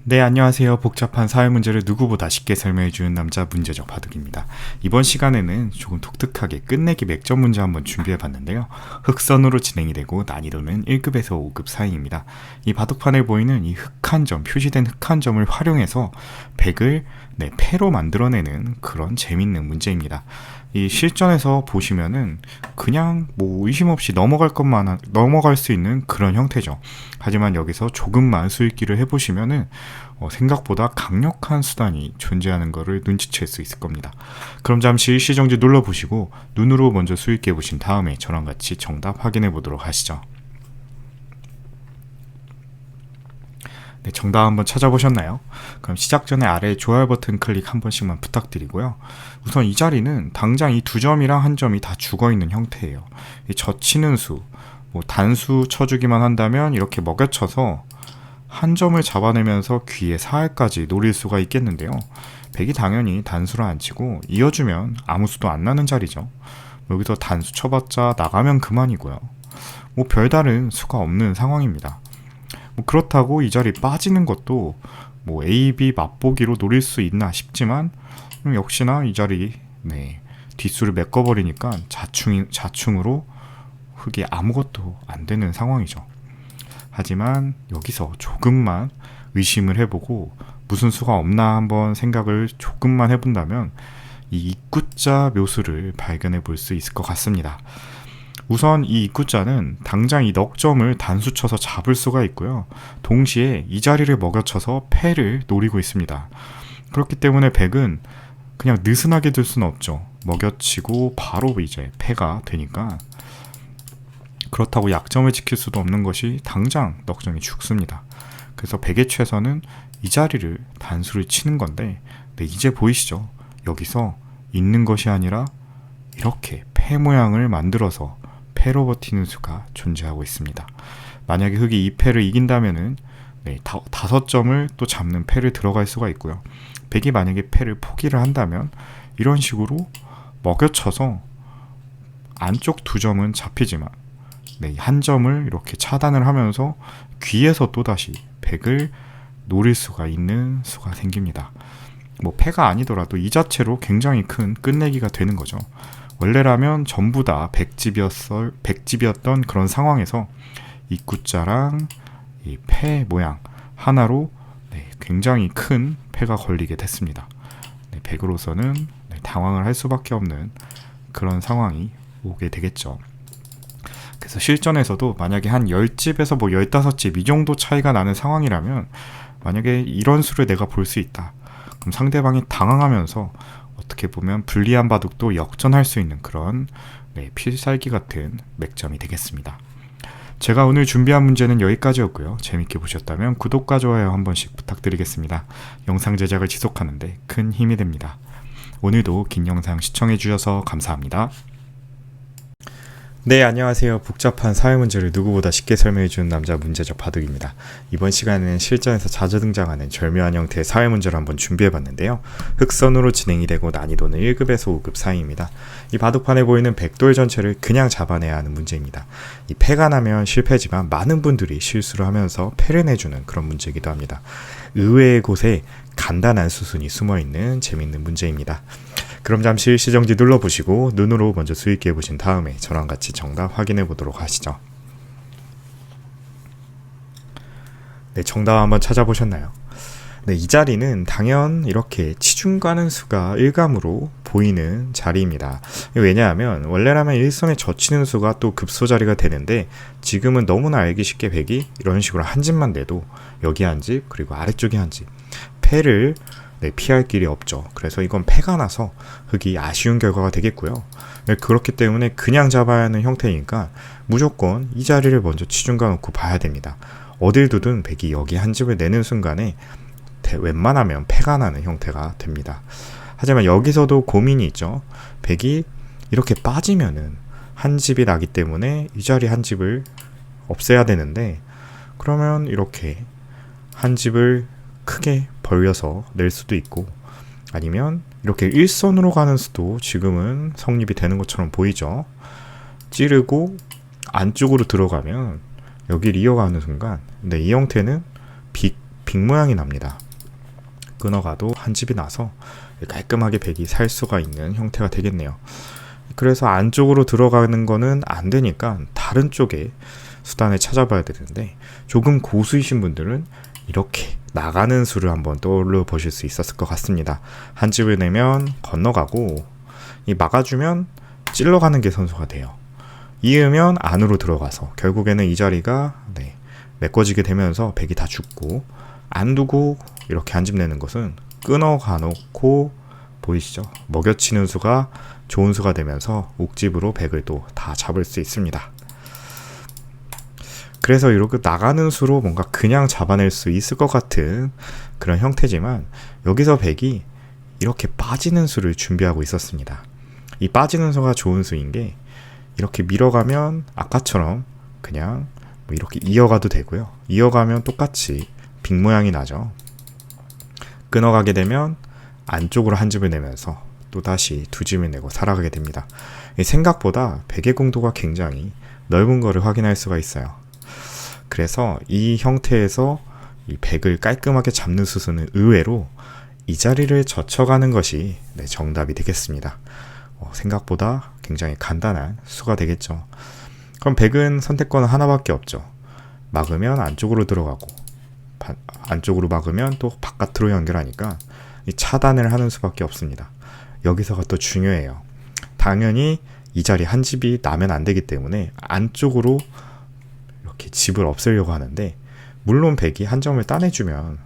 네, 안녕하세요. 복잡한 사회 문제를 누구보다 쉽게 설명해주는 남자 문제적 바둑입니다. 이번 시간에는 조금 독특하게 끝내기 맥점 문제 한번 준비해봤는데요. 흑선으로 진행이 되고 난이도는 1급에서 5급 사이입니다. 이 바둑판에 보이는 이 흑한 점, 표시된 흑한 점을 활용해서 백을 패로 만들어내는 그런 재밌는 문제입니다. 이 실전에서 보시면은 그냥 의심 없이 넘어갈 수 있는 그런 형태죠. 하지만 여기서 조금만 수익기를 해보시면은 생각보다 강력한 수단이 존재하는 것을 눈치챌 수 있을 겁니다. 그럼 잠시 일시정지 눌러보시고 눈으로 먼저 수익기 해보신 다음에 저랑 같이 정답 확인해 보도록 하시죠. 네, 정답 한번 찾아보셨나요? 그럼 시작 전에 아래 좋아요 버튼 클릭 한 번씩만 부탁드리고요. 우선 이 자리는 당장 이 두 점이랑 한 점이 다 죽어있는 형태예요. 이 젖히는 수, 단수 쳐주기만 한다면 이렇게 먹여쳐서 한 점을 잡아내면서 귀의 사활까지 노릴 수가 있겠는데요. 백이 당연히 단수를 안 치고 이어주면 아무 수도 안 나는 자리죠. 여기서 단수 쳐봤자 나가면 그만이고요. 별다른 수가 없는 상황입니다. 그렇다고 이 자리 빠지는 것도 A, B 맛보기로 노릴 수 있나 싶지만 역시나 이 자리 뒷수를 메꿔버리니까 자충으로 흑이 아무것도 안 되는 상황이죠. 하지만 여기서 조금만 의심을 해보고 무슨 수가 없나 한번 생각을 조금만 해본다면 이 입구자 묘수를 발견해 볼 수 있을 것 같습니다. 우선 이 입구자는 당장 이 넉점을 단수 쳐서 잡을 수가 있고요. 동시에 이 자리를 먹여쳐서 패를 노리고 있습니다. 그렇기 때문에 백은 그냥 느슨하게 들 수는 없죠. 먹여치고 바로 이제 패가 되니까. 그렇다고 약점을 지킬 수도 없는 것이 당장 넉점이 죽습니다. 그래서 백의 최선은 이 자리를 단수를 치는 건데 이제 보이시죠? 여기서 있는 것이 아니라 이렇게 패 모양을 만들어서 패로 버티는 수가 존재하고 있습니다. 만약에 흑이 이 패를 이긴다면은 5점을 또 잡는 패를 들어갈 수가 있고요. 백이 만약에 패를 포기를 한다면 이런 식으로 먹여쳐서 안쪽 두 점은 잡히지만 한 점을 이렇게 차단을 하면서 귀에서 또다시 백을 노릴 수가 있는 수가 생깁니다. 패가 아니더라도 이 자체로 굉장히 큰 끝내기가 되는 거죠. 원래라면 전부 다 백집이었던 그런 상황에서 입구자랑 이 패 모양 하나로 굉장히 큰 패가 걸리게 됐습니다. 백으로서는 당황을 할 수밖에 없는 그런 상황이 오게 되겠죠. 그래서 실전에서도 만약에 한 10집에서 15집 이 정도 차이가 나는 상황이라면 만약에 이런 수를 내가 볼 수 있다. 그럼 상대방이 당황하면서 어떻게 보면 불리한 바둑도 역전할 수 있는 그런 필살기 같은 맥점이 되겠습니다. 제가 오늘 준비한 문제는 여기까지였고요. 재밌게 보셨다면 구독과 좋아요 한 번씩 부탁드리겠습니다. 영상 제작을 지속하는데 큰 힘이 됩니다. 오늘도 긴 영상 시청해 주셔서 감사합니다. 네, 안녕하세요. 복잡한 사회 문제를 누구보다 쉽게 설명해주는 남자 문제적 바둑입니다. 이번 시간에는 실전에서 자주 등장하는 절묘한 형태의 사회 문제를 한번 준비해봤는데요. 흑선으로 진행이 되고 난이도는 1급에서 5급 사이입니다. 이 바둑판에 보이는 백돌 전체를 그냥 잡아내야 하는 문제입니다. 이 패가 나면 실패지만 많은 분들이 실수를 하면서 패를 내주는 그런 문제이기도 합니다. 의외의 곳에 간단한 수순이 숨어있는 재밌는 문제입니다. 그럼 잠시 일시정지 눌러보시고 눈으로 먼저 수익기 해보신 다음에 저랑 같이 정답 확인해 보도록 하시죠. 네, 정답 한번 찾아보셨나요? 이 자리는 당연 이렇게 치중 가는 수가 일감으로 보이는 자리입니다. 왜냐하면 원래라면 일선에 젖히는 수가 또 급소 자리가 되는데 지금은 너무나 알기 쉽게 백이 이런 식으로 한 집만 내도 여기 한 집 그리고 아래쪽에 한 집 패를 피할 길이 없죠. 그래서 이건 패가 나서 흑이 아쉬운 결과가 되겠고요. 그렇기 때문에 그냥 잡아야 하는 형태니까 무조건 이 자리를 먼저 치중가 놓고 봐야 됩니다. 어딜 두든 백이 여기 한 집을 내는 순간에 웬만하면 패가 나는 형태가 됩니다. 하지만 여기서도 고민이 있죠. 백이 이렇게 빠지면은 한 집이 나기 때문에 이 자리 한 집을 없애야 되는데 그러면 이렇게 한 집을 크게 벌려서 낼 수도 있고 아니면 이렇게 일선으로 가는 수도 지금은 성립이 되는 것처럼 보이죠. 찌르고 안쪽으로 들어가면 여기를 이어가는 순간 이 형태는 빅 모양이 납니다. 끊어가도 한 집이 나서 깔끔하게 백이 살 수가 있는 형태가 되겠네요. 그래서 안쪽으로 들어가는 거는 안 되니까 다른 쪽에 수단을 찾아봐야 되는데, 조금 고수이신 분들은 이렇게 나가는 수를 한번 떠올려 보실 수 있었을 것 같습니다. 한 집을 내면 건너가고, 이 막아주면 찔러가는 게 선수가 돼요. 이으면 안으로 들어가서 결국에는 이 자리가 메꿔지게 되면서 백이 다 죽고, 안 두고 이렇게 한 집 내는 것은 끊어가 놓고, 보이시죠? 먹여치는 수가 좋은 수가 되면서 옥집으로 백을 또 다 잡을 수 있습니다. 그래서 이렇게 나가는 수로 뭔가 그냥 잡아낼 수 있을 것 같은 그런 형태지만, 여기서 백이 이렇게 빠지는 수를 준비하고 있었습니다. 이 빠지는 수가 좋은 수인 게, 이렇게 밀어가면 아까처럼 그냥 뭐 이렇게 이어가도 되고요. 이어가면 똑같이 빅 모양이 나죠. 끊어가게 되면 안쪽으로 한 집을 내면서 또다시 두 집을 내고 살아가게 됩니다. 생각보다 백의 공도가 굉장히 넓은 거를 확인할 수가 있어요. 그래서 이 형태에서 이 백을 깔끔하게 잡는 수순은 의외로 이 자리를 젖혀가는 것이 정답이 되겠습니다. 생각보다 굉장히 간단한 수가 되겠죠. 그럼 백은 선택권은 하나밖에 없죠. 막으면 안쪽으로 들어가고, 안쪽으로 막으면 또 바깥으로 연결하니까 이 차단을 하는 수밖에 없습니다. 여기서가 또 중요해요. 당연히 이 자리 한 집이 나면 안 되기 때문에 안쪽으로 이렇게 집을 없애려고 하는데, 물론 백이 한 점을 따내주면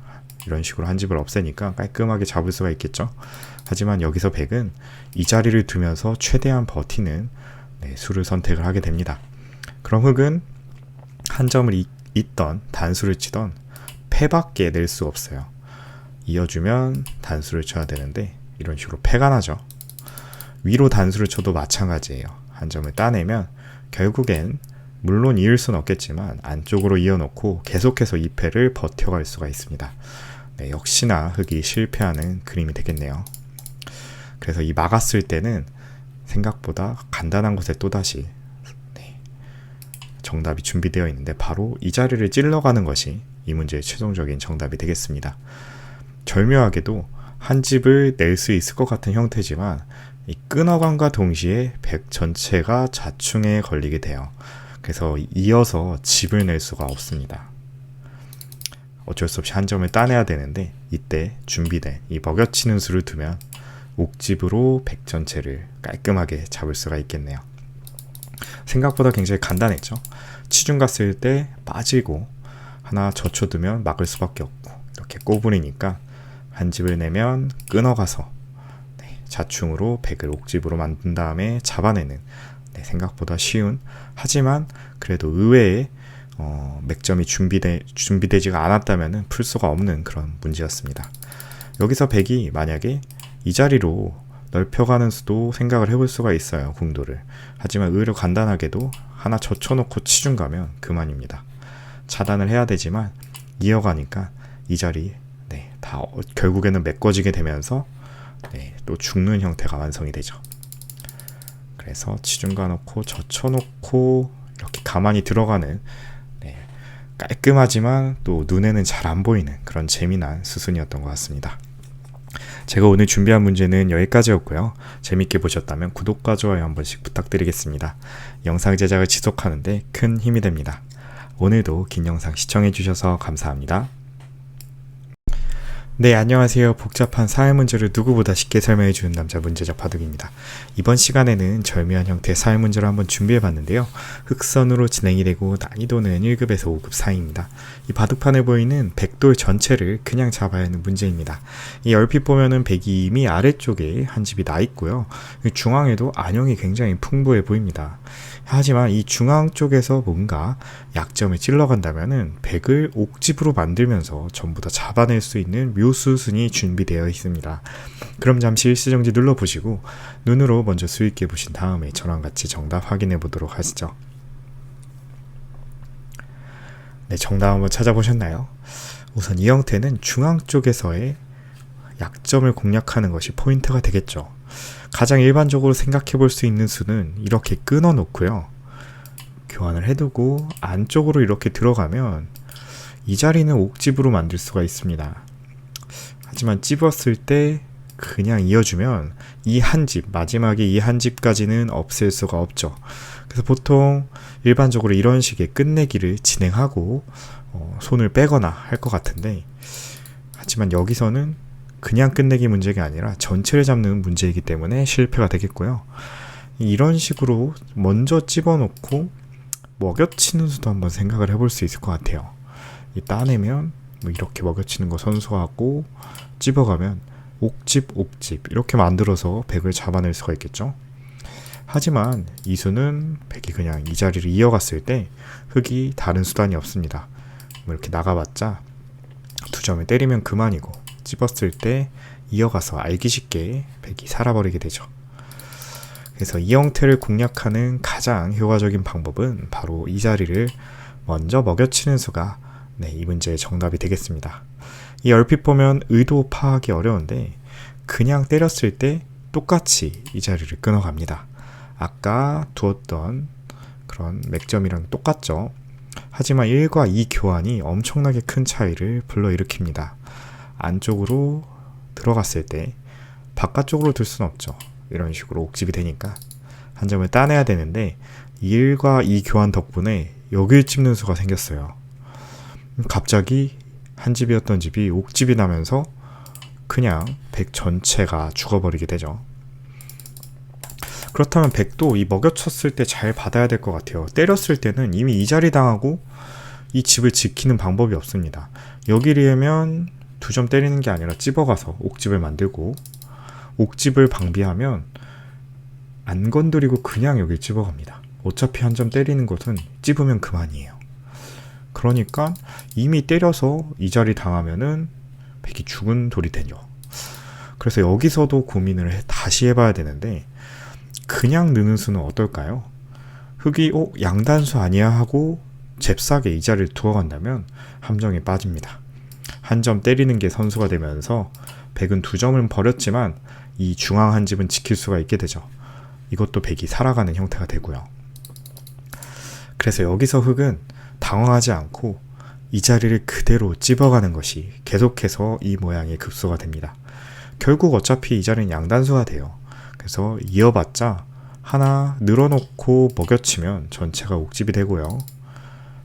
이런 식으로 한 집을 없애니까 깔끔하게 잡을 수가 있겠죠. 하지만 여기서 백은 이 자리를 두면서 최대한 버티는 수를 선택을 하게 됩니다. 그럼 흑은 한 점을 잇던 단수를 치던 패밖에 낼 수 없어요. 이어주면 단수를 쳐야 되는데 이런 식으로 패가 나죠. 위로 단수를 쳐도 마찬가지예요. 한 점을 따내면 결국엔 물론 이을 수는 없겠지만 안쪽으로 이어놓고 계속해서 이 패를 버텨갈 수가 있습니다. 역시나 흑이 실패하는 그림이 되겠네요. 그래서 이 막았을 때는 생각보다 간단한 곳에 또다시 정답이 준비되어 있는데, 바로 이 자리를 찔러가는 것이 이 문제의 최종적인 정답이 되겠습니다. 절묘하게도 한 집을 낼 수 있을 것 같은 형태지만, 이 끊어감과 동시에 백 전체가 자충에 걸리게 돼요. 그래서 이어서 집을 낼 수가 없습니다. 어쩔 수 없이 한 점을 따내야 되는데, 이때 준비된 이 먹여치는 수를 두면 옥집으로 백 전체를 깔끔하게 잡을 수가 있겠네요. 생각보다 굉장히 간단했죠. 치중 갔을 때 빠지고 하나 젖혀두면 막을 수밖에 없고, 이렇게 꼬부리니까 한 집을 내면 끊어가서 자충으로 백을 옥집으로 만든 다음에 잡아내는, 생각보다 쉬운, 하지만 그래도 의외의 맥점이 준비되지가 않았다면 풀 수가 없는 그런 문제였습니다. 여기서 백이 만약에 이 자리로 넓혀가는 수도 생각을 해볼 수가 있어요, 궁도를. 하지만 의외로 간단하게도 하나 젖혀놓고 치중 가면 그만입니다. 차단을 해야 되지만 이어가니까 이 자리 다 결국에는 메꿔지게 되면서 또 죽는 형태가 완성이 되죠. 그래서 치중 가놓고 젖혀놓고 이렇게 가만히 들어가는 깔끔하지만 또 눈에는 잘 안 보이는 그런 재미난 수순이었던 것 같습니다. 제가 오늘 준비한 문제는 여기까지였고요. 재밌게 보셨다면 구독과 좋아요 한 번씩 부탁드리겠습니다. 영상 제작을 지속하는 데 큰 힘이 됩니다. 오늘도 긴 영상 시청해주셔서 감사합니다. 네, 안녕하세요. 복잡한 사회 문제를 누구보다 쉽게 설명해주는 남자 문제적 바둑입니다. 이번 시간에는 절묘한 형태의 사회 문제를 한번 준비해봤는데요. 흑선으로 진행이 되고 난이도는 1급에서 5급 사이입니다. 이 바둑판에 보이는 백돌 전체를 그냥 잡아야 하는 문제입니다. 이 얼핏 보면은 백이 이미 아래쪽에 한 집이 나 있고요. 중앙에도 안형이 굉장히 풍부해 보입니다. 하지만 이 중앙 쪽에서 뭔가 약점을 찔러간다면은 백을 옥집으로 만들면서 전부 다 잡아낼 수 있는 묘수순이 준비되어 있습니다. 그럼 잠시 일시정지 눌러보시고 눈으로 먼저 수익해 보신 다음에 저랑 같이 정답 확인해 보도록 하시죠. 네, 정답 한번 찾아보셨나요? 우선 이 형태는 중앙 쪽에서의 약점을 공략하는 것이 포인트가 되겠죠. 가장 일반적으로 생각해 볼 수 있는 수는 이렇게 끊어 놓고요, 교환을 해두고 안쪽으로 이렇게 들어가면 이 자리는 옥집으로 만들 수가 있습니다. 하지만 찝었을 때 그냥 이어주면 이 한 집, 마지막에 이 한 집까지는 없앨 수가 없죠. 그래서 보통 일반적으로 이런 식의 끝내기를 진행하고 손을 빼거나 할 것 같은데, 하지만 여기서는 그냥 끝내기 문제가 아니라 전체를 잡는 문제이기 때문에 실패가 되겠고요. 이런 식으로 먼저 찝어놓고 먹여치는 수도 한번 생각을 해볼 수 있을 것 같아요. 따내면 뭐 이렇게 먹여치는 거 선수하고 찝어가면 옥집 이렇게 만들어서 백을 잡아낼 수가 있겠죠. 하지만 이 수는 백이 그냥 이 자리를 이어갔을 때 흑이 다른 수단이 없습니다. 뭐 이렇게 나가봤자 두 점을 때리면 그만이고, 찝었을 때 이어가서 알기 쉽게 백이 살아버리게 되죠. 그래서 이 형태를 공략하는 가장 효과적인 방법은 바로 이 자리를 먼저 먹여치는 수가 이 문제의 정답이 되겠습니다. 이 얼핏 보면 의도 파악이 어려운데 그냥 때렸을 때 똑같이 이 자리를 끊어갑니다. 아까 두었던 그런 맥점이랑 똑같죠. 하지만 1과 2 교환이 엄청나게 큰 차이를 불러일으킵니다. 안쪽으로 들어갔을 때 바깥쪽으로 둘 수는 없죠. 이런 식으로 옥집이 되니까 한 점을 따내야 되는데 1과 2 교환 덕분에 여길 찝는 수가 생겼어요. 갑자기 한 집이었던 집이 옥집이 나면서 그냥 백 전체가 죽어버리게 되죠. 그렇다면 백도 이 먹여쳤을 때 잘 받아야 될 것 같아요. 때렸을 때는 이미 이 자리 당하고 이 집을 지키는 방법이 없습니다. 여기려면 두 점 때리는 게 아니라 찝어가서 옥집을 만들고, 옥집을 방비하면 안 건드리고 그냥 여길 찝어갑니다. 어차피 한 점 때리는 것은 찝으면 그만이에요. 그러니까 이미 때려서 이 자리 당하면은 백이 죽은 돌이 되죠. 그래서 여기서도 고민을 다시 해봐야 되는데, 그냥 느는 수는 어떨까요? 흑이 양단수 아니야 하고 잽싸게 이 자리를 두어간다면 함정에 빠집니다. 한 점 때리는 게 선수가 되면서 백은 두 점은 버렸지만 이 중앙 한 집은 지킬 수가 있게 되죠. 이것도 백이 살아가는 형태가 되고요. 그래서 여기서 흑은 당황하지 않고 이 자리를 그대로 찝어가는 것이 계속해서 이 모양의 급소가 됩니다. 결국 어차피 이 자리는 양단수가 돼요. 그래서 이어봤자 하나 늘어놓고 먹여치면 전체가 옥집이 되고요.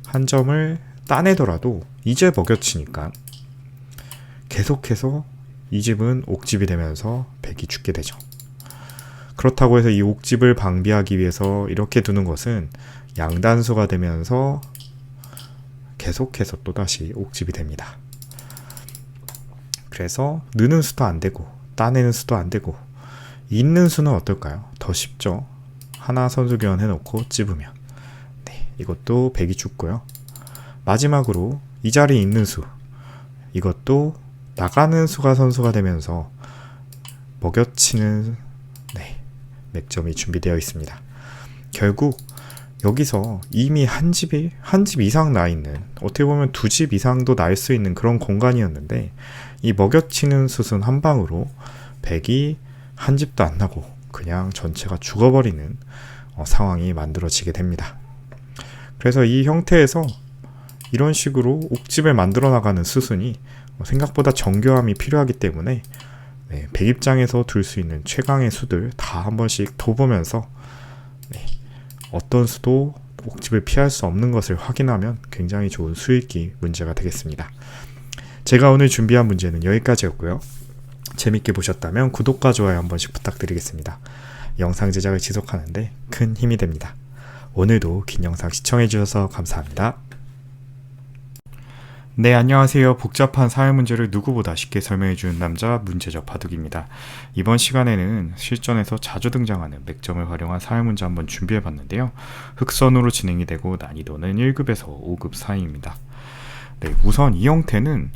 한 점을 따내더라도 이제 먹여치니까 계속해서 이 집은 옥집이 되면서 백이 죽게 되죠. 그렇다고 해서 이 옥집을 방비하기 위해서 이렇게 두는 것은 양단수가 되면서 계속해서 또다시 옥집이 됩니다. 그래서 느는 수도 안 되고 따내는 수도 안 되고, 있는 수는 어떨까요? 더 쉽죠. 하나 선수 교환 해놓고 찝으면 이것도 백이 죽고요. 마지막으로 이 자리에 있는 수, 이것도 나가는 수가 선수가 되면서 먹여치는 맥점이 준비되어 있습니다. 결국 여기서 이미 한 집 이상 나 있는, 어떻게 보면 두 집 이상도 날 수 있는 그런 공간이었는데, 이 먹여치는 수순 한 방으로 백이 한 집도 안 나고 그냥 전체가 죽어버리는 상황이 만들어지게 됩니다. 그래서 이 형태에서 이런 식으로 옥집을 만들어 나가는 수순이 생각보다 정교함이 필요하기 때문에 백 입장에서 둘 수 있는 최강의 수들 다 한 번씩 둬보면서 어떤 수도 옥집을 피할 수 없는 것을 확인하면 굉장히 좋은 수읽기 문제가 되겠습니다. 제가 오늘 준비한 문제는 여기까지였고요. 재밌게 보셨다면 구독과 좋아요 한 번씩 부탁드리겠습니다. 영상 제작을 지속하는데 큰 힘이 됩니다. 오늘도 긴 영상 시청해주셔서 감사합니다. 네, 안녕하세요. 복잡한 사회 문제를 누구보다 쉽게 설명해주는 남자, 문제적 바둑입니다. 이번 시간에는 실전에서 자주 등장하는 맥점을 활용한 사회 문제 한번 준비해봤는데요. 흑선으로 진행이 되고 난이도는 1급에서 5급 사이입니다. 네, 우선 이 형태는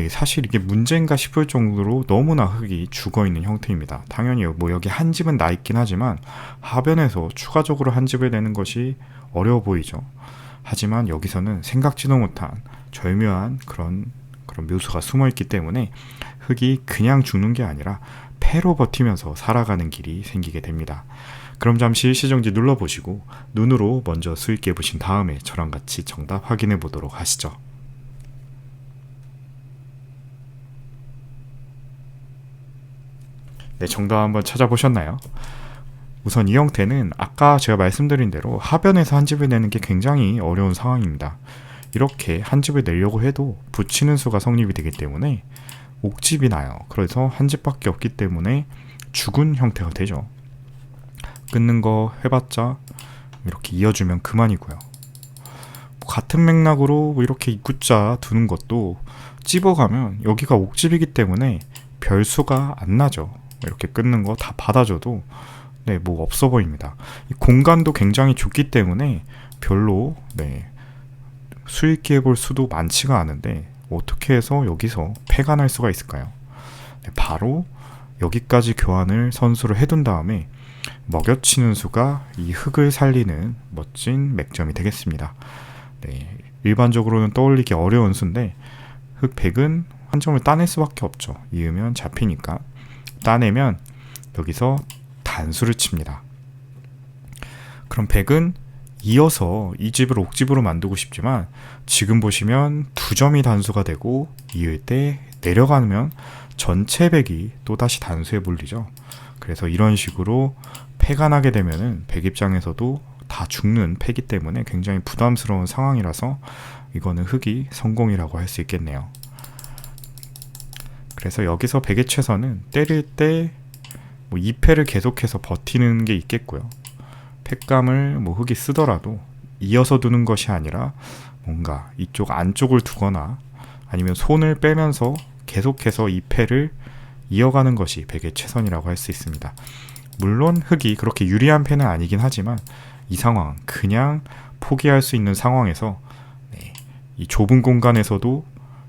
사실 이게 문제인가 싶을 정도로 너무나 흑이 죽어있는 형태입니다. 당연히 여기 한 집은 나 있긴 하지만 하변에서 추가적으로 한 집을 내는 것이 어려워 보이죠. 하지만 여기서는 생각지도 못한 절묘한 그런 묘수가 숨어있기 때문에 흑이 그냥 죽는 게 아니라 패로 버티면서 살아가는 길이 생기게 됩니다. 그럼 잠시 일시정지 눌러보시고 눈으로 먼저 수익해 보신 다음에 저랑 같이 정답 확인해 보도록 하시죠. 네, 정답 한번 찾아보셨나요? 우선 이 형태는 아까 제가 말씀드린 대로 하변에서 한 집을 내는 게 굉장히 어려운 상황입니다. 이렇게 한 집을 내려고 해도 붙이는 수가 성립이 되기 때문에 옥집이 나요. 그래서 한 집밖에 없기 때문에 죽은 형태가 되죠. 끊는 거 해봤자 이렇게 이어주면 그만이고요. 같은 맥락으로 이렇게 입구자 두는 것도 찝어가면 여기가 옥집이기 때문에 별수가 안 나죠. 이렇게 끊는 거 다 받아줘도 뭐 없어 보입니다. 이 공간도 굉장히 좁기 때문에 별로 수익기 해볼 수도 많지가 않은데 어떻게 해서 여기서 패가 날 수가 있을까요? 바로 여기까지 교환을 선수를 해둔 다음에 먹여치는 수가 이 흙을 살리는 멋진 맥점이 되겠습니다. 일반적으로는 떠올리기 어려운 수인데 흙 100은 한 점을 따낼 수밖에 없죠. 이으면 잡히니까 따내면 여기서 단수를 칩니다. 그럼 100은 이어서 이 집을 옥집으로 만들고 싶지만 지금 보시면 두 점이 단수가 되고 이을 때 내려가면 전체 100이 또다시 단수에 몰리죠. 그래서 이런 식으로 패가 나게 되면은 100 입장에서도 다 죽는 패기 때문에 굉장히 부담스러운 상황이라서 이거는 흙이 성공이라고 할 수 있겠네요. 그래서 여기서 100의 최선은 때릴 때 2패를 계속해서 버티는 게 있겠고요. 팩감을 흙이 쓰더라도 이어서 두는 것이 아니라 뭔가 이쪽 안쪽을 두거나 아니면 손을 빼면서 계속해서 이 패를 이어가는 것이 100의 최선이라고 할 수 있습니다. 물론 흙이 그렇게 유리한 패는 아니긴 하지만 이 상황 그냥 포기할 수 있는 상황에서 이 좁은 공간에서도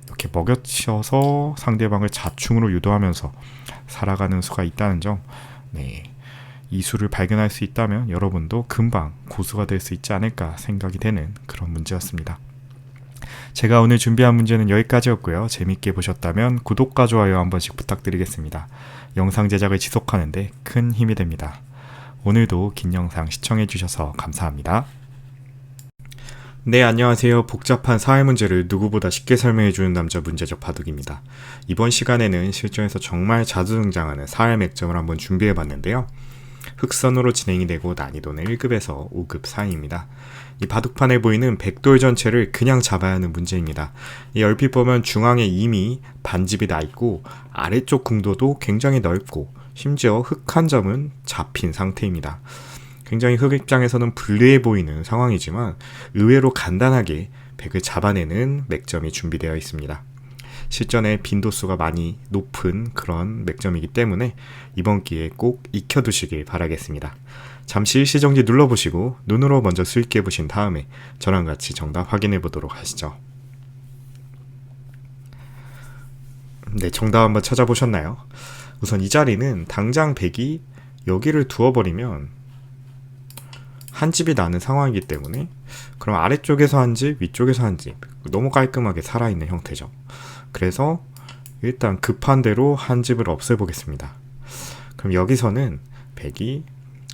이렇게 먹여치어서 상대방을 자충으로 유도하면서 살아가는 수가 있다는 점, 이 수를 발견할 수 있다면 여러분도 금방 고수가 될 수 있지 않을까 생각이 되는 그런 문제였습니다. 제가 오늘 준비한 문제는 여기까지였고요. 재밌게 보셨다면 구독과 좋아요 한 번씩 부탁드리겠습니다. 영상 제작을 지속하는데 큰 힘이 됩니다. 오늘도 긴 영상 시청해주셔서 감사합니다. 네, 안녕하세요. 복잡한 사회 문제를 누구보다 쉽게 설명해주는 남자 문제적 바둑입니다. 이번 시간에는 실전에서 정말 자주 등장하는 사회 맥점을 한번 준비해봤는데요. 흑선으로 진행이 되고 난이도는 1급에서 5급 사이입니다. 이 바둑판에 보이는 백돌 전체를 그냥 잡아야 하는 문제입니다. 이 얼핏 보면 중앙에 이미 반집이 나 있고 아래쪽 궁도도 굉장히 넓고 심지어 흙 한 점은 잡힌 상태입니다. 굉장히 흙 입장에서는 불리해 보이는 상황이지만 의외로 간단하게 백을 잡아내는 맥점이 준비되어 있습니다. 실전에 빈도수가 많이 높은 그런 맥점이기 때문에 이번 기회에 꼭 익혀두시길 바라겠습니다. 잠시 일시정지 눌러보시고 눈으로 먼저 수익해 보신 다음에 저랑 같이 정답 확인해 보도록 하시죠. 네, 정답 한번 찾아보셨나요? 우선 이 자리는 당장 백이 여기를 두어버리면 한 집이 나는 상황이기 때문에 그럼 아래쪽에서 한 집, 위쪽에서 한 집 너무 깔끔하게 살아있는 형태죠. 그래서 일단 급한 대로 한 집을 없애보겠습니다. 그럼 여기서는 백이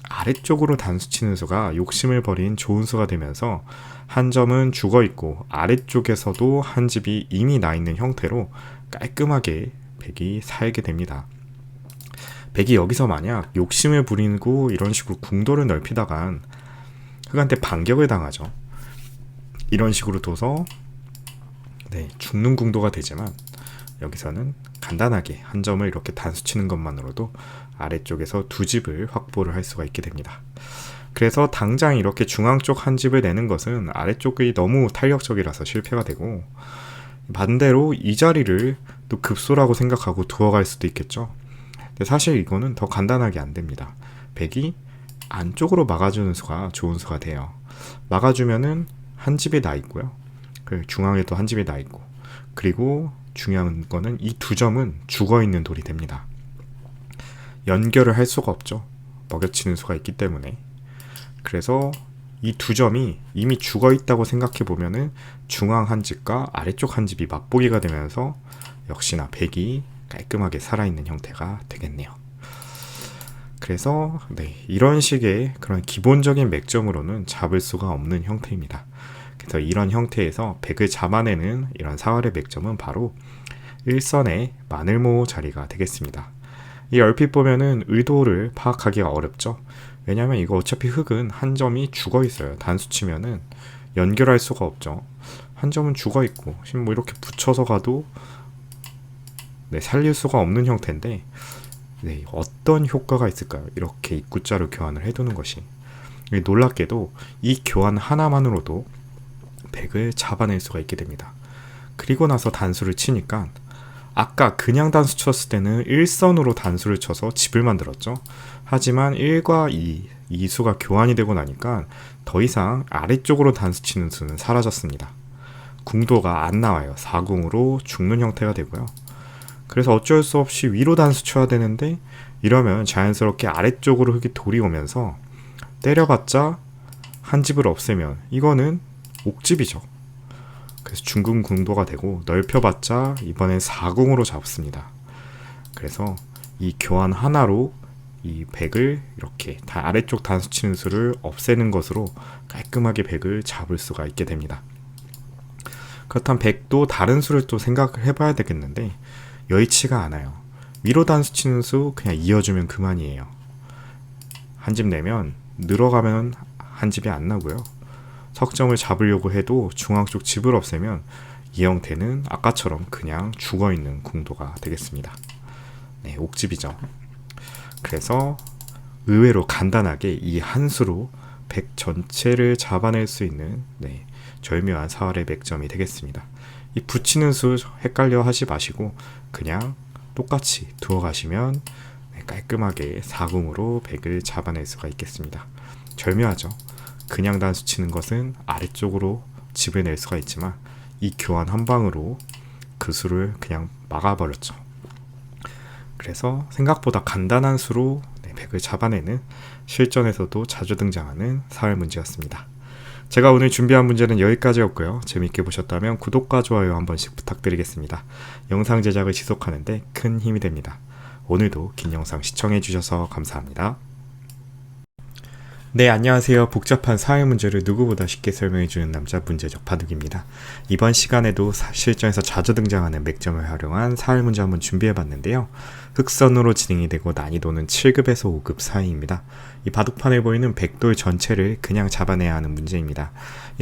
아래쪽으로 단수 치는 수가 욕심을 버린 좋은 수가 되면서 한 점은 죽어있고 아래쪽에서도 한 집이 이미 나 있는 형태로 깔끔하게 백이 살게 됩니다. 백이 여기서 만약 욕심을 부리고 이런 식으로 궁도를 넓히다간 흑한테 반격을 당하죠. 이런 식으로 둬서 죽는 궁도가 되지만 여기서는 간단하게 한 점을 이렇게 단수 치는 것만으로도 아래쪽에서 두 집을 확보를 할 수가 있게 됩니다. 그래서 당장 이렇게 중앙 쪽 한 집을 내는 것은 아래쪽이 너무 탄력적이라서 실패가 되고 반대로 이 자리를 또 급소라고 생각하고 두어갈 수도 있겠죠. 근데 사실 이거는 더 간단하게 안 됩니다. 백이 안쪽으로 막아주는 수가 좋은 수가 돼요. 막아주면은 한 집이 나 있고요. 중앙에도 한 집이 나 있고 그리고 중요한 거는 이 두 점은 죽어있는 돌이 됩니다. 연결을 할 수가 없죠. 먹여치는 수가 있기 때문에. 그래서 이 두 점이 이미 죽어있다고 생각해보면은 중앙 한 집과 아래쪽 한 집이 맞보기가 되면서 역시나 백이 깔끔하게 살아있는 형태가 되겠네요. 그래서 이런 식의 그런 기본적인 맥점으로는 잡을 수가 없는 형태입니다. 그래서 이런 형태에서 백을 잡아내는 이런 사활의 맥점은 바로 일선의 마늘모 자리가 되겠습니다. 이 얼핏 보면은 의도를 파악하기가 어렵죠. 왜냐면 이거 어차피 흙은 한 점이 죽어 있어요. 단수 치면은 연결할 수가 없죠. 한 점은 죽어 있고 지금 뭐 이렇게 붙여서 가도 살릴 수가 없는 형태인데 어떤 효과가 있을까요? 이렇게 입구자로 교환을 해두는 것이. 놀랍게도 이 교환 하나만으로도 백을 잡아낼 수가 있게 됩니다. 그리고 나서 단수를 치니까 아까 그냥 단수 쳤을 때는 일선으로 단수를 쳐서 집을 만들었죠. 하지만 1과 2 수가 교환이 되고 나니까 더 이상 아래쪽으로 단수 치는 수는 사라졌습니다. 궁도가 안 나와요. 4궁으로 죽는 형태가 되고요. 그래서 어쩔 수 없이 위로 단수 쳐야 되는데 이러면 자연스럽게 아래쪽으로 흙이 돌이 오면서 때려봤자 한 집을 없애면 이거는 옥집이죠. 그래서 중궁 궁도가 되고 넓혀봤자 이번엔 4궁으로 잡습니다. 그래서 이 교환 하나로 이 백을 이렇게 다 아래쪽 단수 치는 수를 없애는 것으로 깔끔하게 백을 잡을 수가 있게 됩니다. 그렇다면 백도 다른 수를 또 생각을 해봐야 되겠는데 여의치가 않아요. 위로 단수 치는 수 그냥 이어주면 그만이에요. 한 집 내면 늘어가면 한 집이 안 나고요. 석점을 잡으려고 해도 중앙 쪽 집을 없애면 이 형태는 아까처럼 그냥 죽어있는 궁도가 되겠습니다. 옥집이죠. 그래서 의외로 간단하게 이 한 수로 백 전체를 잡아낼 수 있는 절묘한 사활의 맥점이 되겠습니다. 이 붙이는 수 헷갈려 하지 마시고 그냥 똑같이 두어 가시면 깔끔하게 4궁으로 백을 잡아낼 수가 있겠습니다. 절묘하죠. 그냥 단수 치는 것은 아래쪽으로 집을 낼 수가 있지만 이 교환 한 방으로 그 수를 그냥 막아버렸죠. 그래서 생각보다 간단한 수로 백을 잡아내는 실전에서도 자주 등장하는 사활 문제였습니다. 제가 오늘 준비한 문제는 여기까지였고요. 재밌게 보셨다면 구독과 좋아요 한 번씩 부탁드리겠습니다. 영상 제작을 지속하는데 큰 힘이 됩니다. 오늘도 긴 영상 시청해주셔서 감사합니다. 안녕하세요. 복잡한 사회 문제를 누구보다 쉽게 설명해주는 남자 문제적 바둑입니다. 이번 시간에도 실전에서 자주 등장하는 맥점을 활용한 사회 문제 한번 준비해봤는데요. 흑선으로 진행이 되고 난이도는 7급에서 5급 사이입니다. 이 바둑판에 보이는 백돌 전체를 그냥 잡아내야 하는 문제입니다.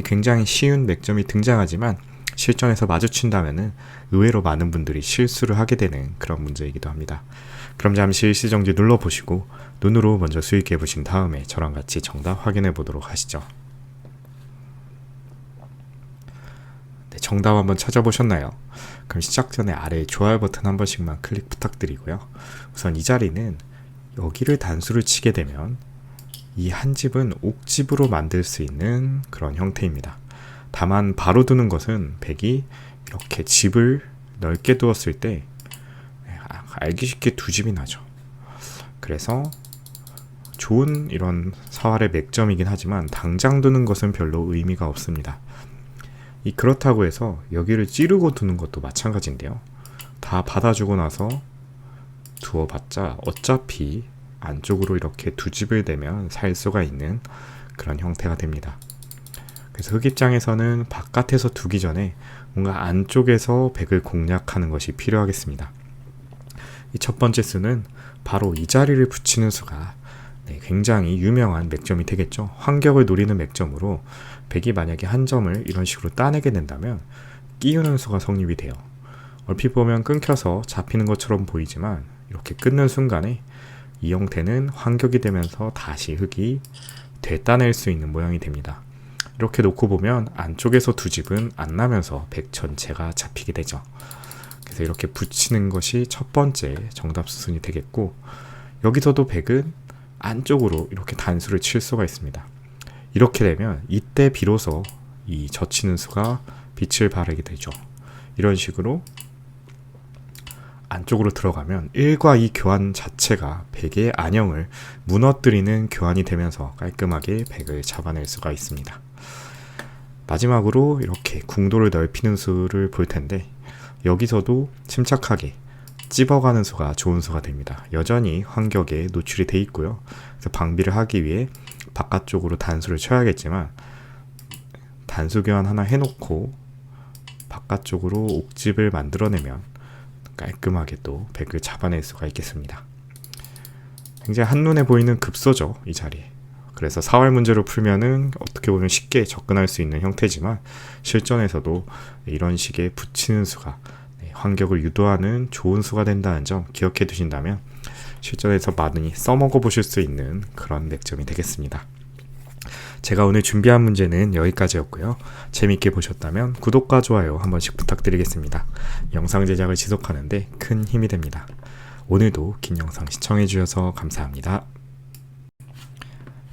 굉장히 쉬운 맥점이 등장하지만 실전에서 마주친다면 의외로 많은 분들이 실수를 하게 되는 그런 문제이기도 합니다. 그럼 잠시 일시정지 눌러보시고 눈으로 먼저 수익해 보신 다음에 저랑 같이 정답 확인해 보도록 하시죠. 정답 한번 찾아보셨나요? 그럼 시작 전에 아래 좋아요 버튼 한 번씩만 클릭 부탁드리고요. 우선 이 자리는 여기를 단수를 치게 되면 이 한 집은 옥집으로 만들 수 있는 그런 형태입니다. 다만 바로 두는 것은 백이 이렇게 집을 넓게 두었을 때 알기 쉽게 두 집이 나죠. 그래서 좋은 이런 사활의 맥점이긴 하지만 당장 두는 것은 별로 의미가 없습니다. 그렇다고 해서 여기를 찌르고 두는 것도 마찬가지인데요. 다 받아주고 나서 두어봤자 어차피 안쪽으로 이렇게 두 집을 내면 살 수가 있는 그런 형태가 됩니다. 그래서 흑 입장에서는 바깥에서 두기 전에 뭔가 안쪽에서 백을 공략하는 것이 필요하겠습니다. 이 첫 번째 수는 바로 이 자리를 붙이는 수가 굉장히 유명한 맥점이 되겠죠. 환격을 노리는 맥점으로 백이 만약에 한 점을 이런 식으로 따내게 된다면 끼우는 수가 성립이 돼요. 얼핏 보면 끊겨서 잡히는 것처럼 보이지만 이렇게 끊는 순간에 이 형태는 환격이 되면서 다시 흙이 되따낼 수 있는 모양이 됩니다. 이렇게 놓고 보면 안쪽에서 두 집은 안 나면서 백 전체가 잡히게 되죠. 그래서 이렇게 붙이는 것이 첫 번째 정답 수순이 되겠고, 여기서도 백은 안쪽으로 이렇게 단수를 칠 수가 있습니다. 이렇게 되면 이때 비로소 이 젖히는 수가 빛을 발하게 되죠. 이런 식으로 안쪽으로 들어가면 1과 2 교환 자체가 백의 안형을 무너뜨리는 교환이 되면서 깔끔하게 백을 잡아낼 수가 있습니다. 마지막으로 이렇게 궁도를 넓히는 수를 볼 텐데, 여기서도 침착하게 찝어가는 수가 좋은 수가 됩니다. 여전히 환격에 노출이 돼 있고요. 그래서 방비를 하기 위해 바깥쪽으로 단수를 쳐야겠지만, 단수 교환 하나 해놓고 바깥쪽으로 옥집을 만들어내면 깔끔하게 또 백을 잡아낼 수가 있겠습니다. 굉장히 한눈에 보이는 급소죠, 이 자리. 그래서 사활 문제로 풀면은 어떻게 보면 쉽게 접근할 수 있는 형태지만 실전에서도 이런 식의 붙이는 수가 환격을 유도하는 좋은 수가 된다는 점 기억해 두신다면 실전에서 많이 써먹어 보실 수 있는 그런 맥점이 되겠습니다. 제가 오늘 준비한 문제는 여기까지였고요. 재밌게 보셨다면 구독과 좋아요 한 번씩 부탁드리겠습니다. 영상 제작을 지속하는데 큰 힘이 됩니다. 오늘도 긴 영상 시청해 주셔서 감사합니다.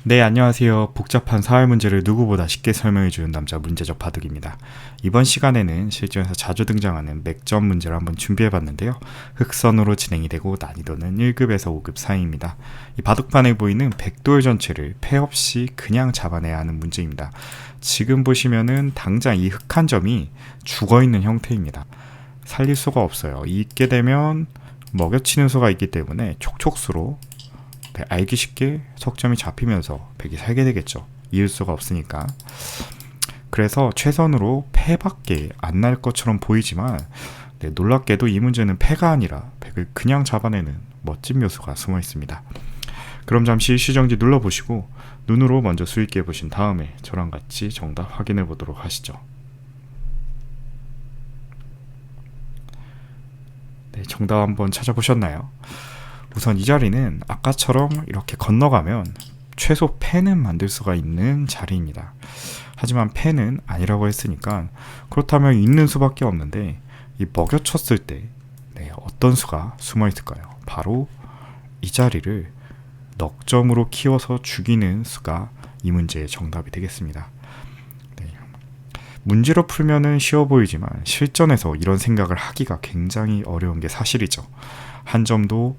네, 안녕하세요. 복잡한 사회 문제를 누구보다 쉽게 설명해주는 남자 문제적 바둑입니다. 이번 시간에는 실전에서 자주 등장하는 맥점 문제를 한번 준비해봤는데요. 흑선으로 진행이 되고 난이도는 1급에서 5급 사이입니다. 이 바둑판에 보이는 백돌 전체를 패 없이 그냥 잡아내야 하는 문제입니다. 지금 보시면은 당장 이 흑 한 점이 죽어있는 형태입니다. 살릴 수가 없어요. 있게 되면 먹여치는 수가 있기 때문에 촉촉수로 알기 쉽게 석점이 잡히면서 백이 살게 되겠죠. 이을 수가 없으니까. 그래서 최선으로 패밖에 안 날 것처럼 보이지만 놀랍게도 이 문제는 패가 아니라 백을 그냥 잡아내는 멋진 묘수가 숨어 있습니다. 그럼 잠시 시정지 눌러보시고 눈으로 먼저 수익해 보신 다음에 저랑 같이 정답 확인해 보도록 하시죠. 네, 정답 한번 찾아보셨나요? 우선 이 자리는 아까처럼 이렇게 건너가면 최소 패는 만들 수가 있는 자리입니다. 하지만 패는 아니라고 했으니까 그렇다면 있는 수밖에 없는데 이 먹여쳤을 때 어떤 수가 숨어 있을까요? 바로 이 자리를 넉점으로 키워서 죽이는 수가 이 문제의 정답이 되겠습니다. 문제로 풀면은 쉬워 보이지만 실전에서 이런 생각을 하기가 굉장히 어려운 게 사실이죠. 한 점도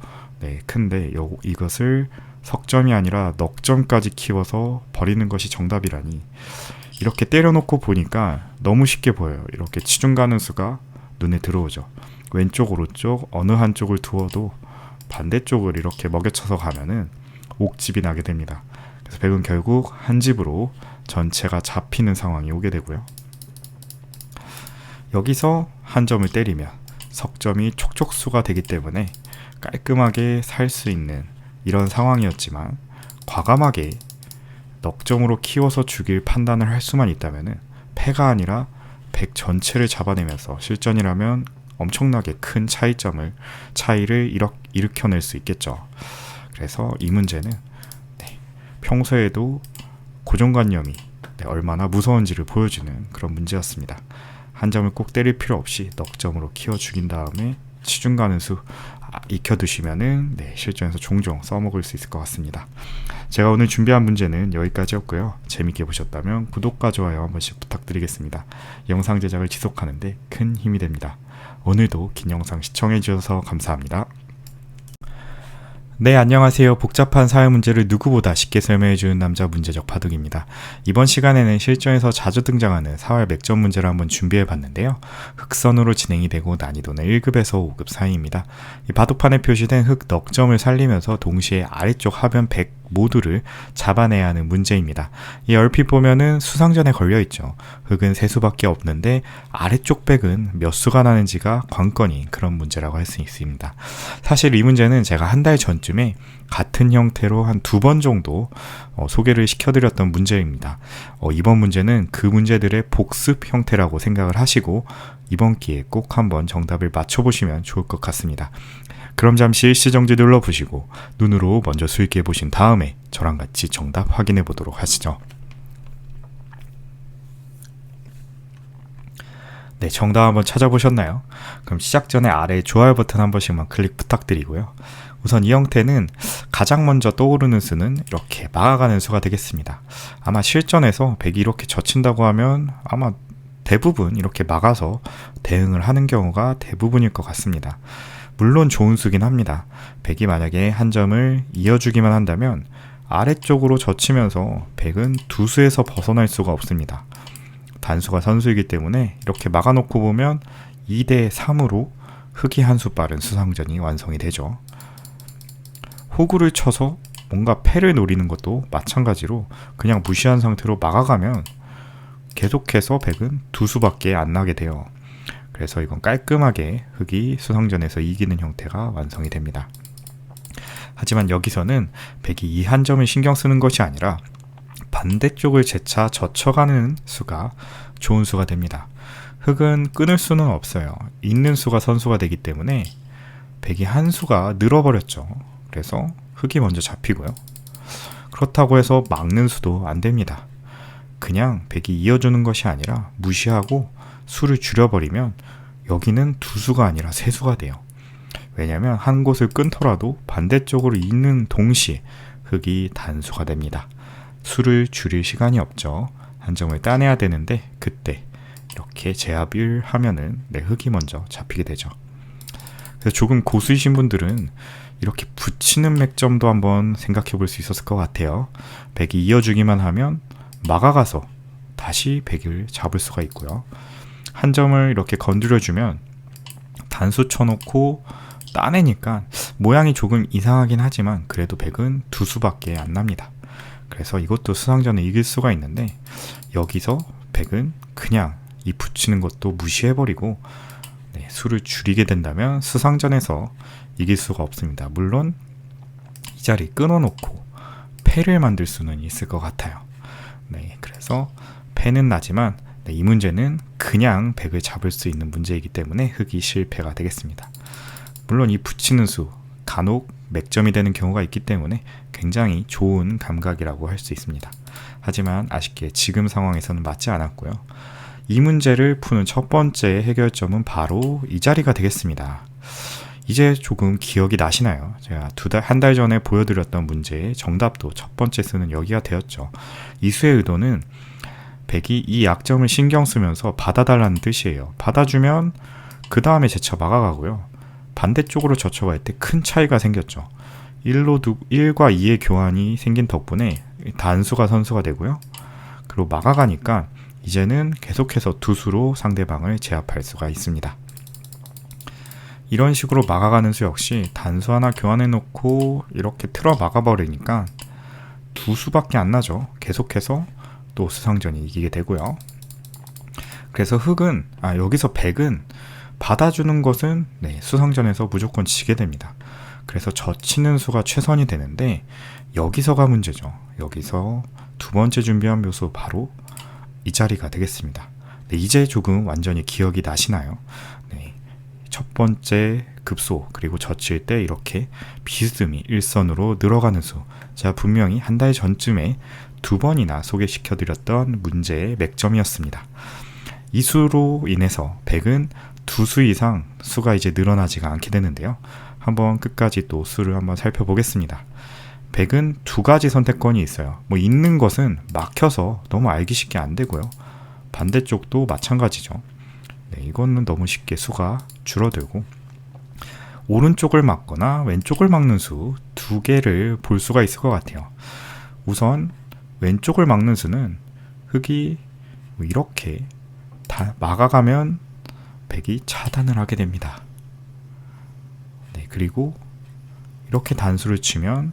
큰데 이것을 석점이 아니라 넉점까지 키워서 버리는 것이 정답이라니 이렇게 때려놓고 보니까 너무 쉽게 보여요. 이렇게 치중 가는 수가 눈에 들어오죠. 왼쪽 오른쪽 어느 한쪽을 두어도 반대쪽을 이렇게 먹여쳐서 가면은 옥집이 나게 됩니다. 그래서 백은 결국 한 집으로 전체가 잡히는 상황이 오게 되고요. 여기서 한 점을 때리면 석점이 촉촉수가 되기 때문에 깔끔하게 살 수 있는 이런 상황이었지만 과감하게 넉점으로 키워서 죽일 판단을 할 수만 있다면 패가 아니라 백 전체를 잡아내면서 실전이라면 엄청나게 큰 차이를 일으켜낼 수 있겠죠. 그래서 이 문제는 평소에도 고정관념이 얼마나 무서운지를 보여주는 그런 문제였습니다. 한 점을 꼭 때릴 필요 없이 넉점으로 키워 죽인 다음에 치중 가는 수 익혀두시면은 실전에서 종종 써먹을 수 있을 것 같습니다. 제가 오늘 준비한 문제는 여기까지였고요. 재밌게 보셨다면 구독과 좋아요 한 번씩 부탁드리겠습니다. 영상 제작을 지속하는데 큰 힘이 됩니다. 오늘도 긴 영상 시청해주셔서 감사합니다. 네, 안녕하세요. 복잡한 사회 문제를 누구보다 쉽게 설명해주는 남자 문제적 바둑입니다. 이번 시간에는 실전에서 자주 등장하는 사활 맥점 문제를 한번 준비해봤는데요. 흑선으로 진행이 되고 난이도는 1급에서 5급 사이입니다. 이 바둑판에 표시된 흑 넉점을 살리면서 동시에 아래쪽 하변 백 모두를 잡아내야 하는 문제입니다. 이 얼핏 보면은 수상전에 걸려있죠. 흑은 세 수밖에 없는데 아래쪽 백은 몇 수가 나는지가 관건인 그런 문제라고 할 수 있습니다. 사실 이 문제는 제가 한 달 전쯤에 같은 형태로 한 2번 정도 소개를 시켜드렸던 문제입니다. 이번 문제는 그 문제들의 복습 형태라고 생각을 하시고 이번 기회에 꼭 한번 정답을 맞춰보시면 좋을 것 같습니다. 그럼 잠시 일시정지 눌러보시고 눈으로 먼저 수익해 보신 다음에 저랑 같이 정답 확인해 보도록 하시죠. 네, 정답 한번 찾아보셨나요? 그럼 시작 전에 아래 좋아요 버튼 한 번씩만 클릭 부탁드리고요. 우선 이 형태는 가장 먼저 떠오르는 수는 이렇게 막아가는 수가 되겠습니다. 아마 실전에서 백이 이렇게 젖힌다고 하면 아마 대부분 이렇게 막아서 대응을 하는 경우가 대부분일 것 같습니다. 물론 좋은 수긴 합니다. 백이 만약에 한 점을 이어주기만 한다면 아래쪽으로 젖히면서 백은 두 수에서 벗어날 수가 없습니다. 단수가 선수이기 때문에 이렇게 막아놓고 보면 2대 3으로 흑이 한 수 빠른 수상전이 완성이 되죠. 호구를 쳐서 뭔가 패를 노리는 것도 마찬가지로 그냥 무시한 상태로 막아가면 계속해서 백은 두 수밖에 안 나게 돼요. 그래서 이건 깔끔하게 흑이 수상전에서 이기는 형태가 완성이 됩니다. 하지만 여기서는 백이 이 한 점을 신경 쓰는 것이 아니라 반대쪽을 재차 젖혀가는 수가 좋은 수가 됩니다. 흙은 끊을 수는 없어요. 있는 수가 선수가 되기 때문에 백이 한 수가 늘어버렸죠. 그래서 흙이 먼저 잡히고요. 그렇다고 해서 막는 수도 안 됩니다. 그냥 백이 이어주는 것이 아니라 무시하고 수를 줄여버리면 여기는 두 수가 아니라 세 수가 돼요. 왜냐하면 한 곳을 끊더라도 반대쪽으로 있는 동시에 흙이 단수가 됩니다. 수를 줄일 시간이 없죠. 한 점을 따내야 되는데 그때 이렇게 제압을 하면은 흙이 먼저 잡히게 되죠. 그래서 조금 고수이신 분들은 이렇게 붙이는 맥점도 한번 생각해 볼 수 있었을 것 같아요. 백이 이어주기만 하면 막아가서 다시 백을 잡을 수가 있고요. 한 점을 이렇게 건드려주면 단수 쳐놓고 따내니까 모양이 조금 이상하긴 하지만 그래도 백은 두 수밖에 안 납니다. 그래서 이것도 수상전에 이길 수가 있는데 여기서 백은 그냥 이 붙이는 것도 무시해버리고 수를 줄이게 된다면 수상전에서 이길 수가 없습니다. 물론 이 자리 끊어놓고 패를 만들 수는 있을 것 같아요. 그래서 패는 나지만 이 문제는 그냥 백을 잡을 수 있는 문제이기 때문에 흙이 실패가 되겠습니다. 물론 이 붙이는 수 간혹 맥점이 되는 경우가 있기 때문에 굉장히 좋은 감각이라고 할 수 있습니다. 하지만 아쉽게 지금 상황에서는 맞지 않았고요. 이 문제를 푸는 첫 번째 해결점은 바로 이 자리가 되겠습니다. 이제 조금 기억이 나시나요? 제가 한 달 전에 보여드렸던 문제의 정답도 첫 번째 수는 여기가 되었죠. 이 수의 의도는 백이 이 약점을 신경 쓰면서 받아달라는 뜻이에요. 받아주면 그 다음에 재차 막아가고요. 반대쪽으로 젖혀갈 때 큰 차이가 생겼죠. 1과 2의 교환이 생긴 덕분에 단수가 선수가 되고요. 그리고 막아가니까 이제는 계속해서 두 수로 상대방을 제압할 수가 있습니다. 이런 식으로 막아가는 수 역시 단수 하나 교환해 놓고 이렇게 틀어 막아버리니까 두 수밖에 안 나죠. 계속해서 또 수상전이 이기게 되고요. 그래서 여기서 백은 받아주는 것은 수상전에서 무조건 지게 됩니다. 그래서 젖히는 수가 최선이 되는데 여기서가 문제죠. 여기서 두 번째 준비한 묘수 바로 이 자리가 되겠습니다. 이제 조금 완전히 기억이 나시나요? 첫 번째 급소 그리고 젖힐 때 이렇게 비스듬히 일선으로 늘어가는 수. 제가 분명히 한 달 전쯤에 두 번이나 소개시켜드렸던 문제의 맥점이었습니다. 이 수로 인해서 백은 두 수 이상 수가 이제 늘어나지가 않게 되는데요. 한번 끝까지 또 수를 한번 살펴보겠습니다. 백은 두 가지 선택권이 있어요. 있는 것은 막혀서 너무 알기 쉽게 안 되고요. 반대쪽도 마찬가지죠. 이거는 너무 쉽게 수가 줄어들고 오른쪽을 막거나 왼쪽을 막는 수 두 개를 볼 수가 있을 것 같아요. 우선 왼쪽을 막는 수는 흙이 이렇게 다 막아가면 백이 차단을 하게 됩니다. 그리고 이렇게 단수를 치면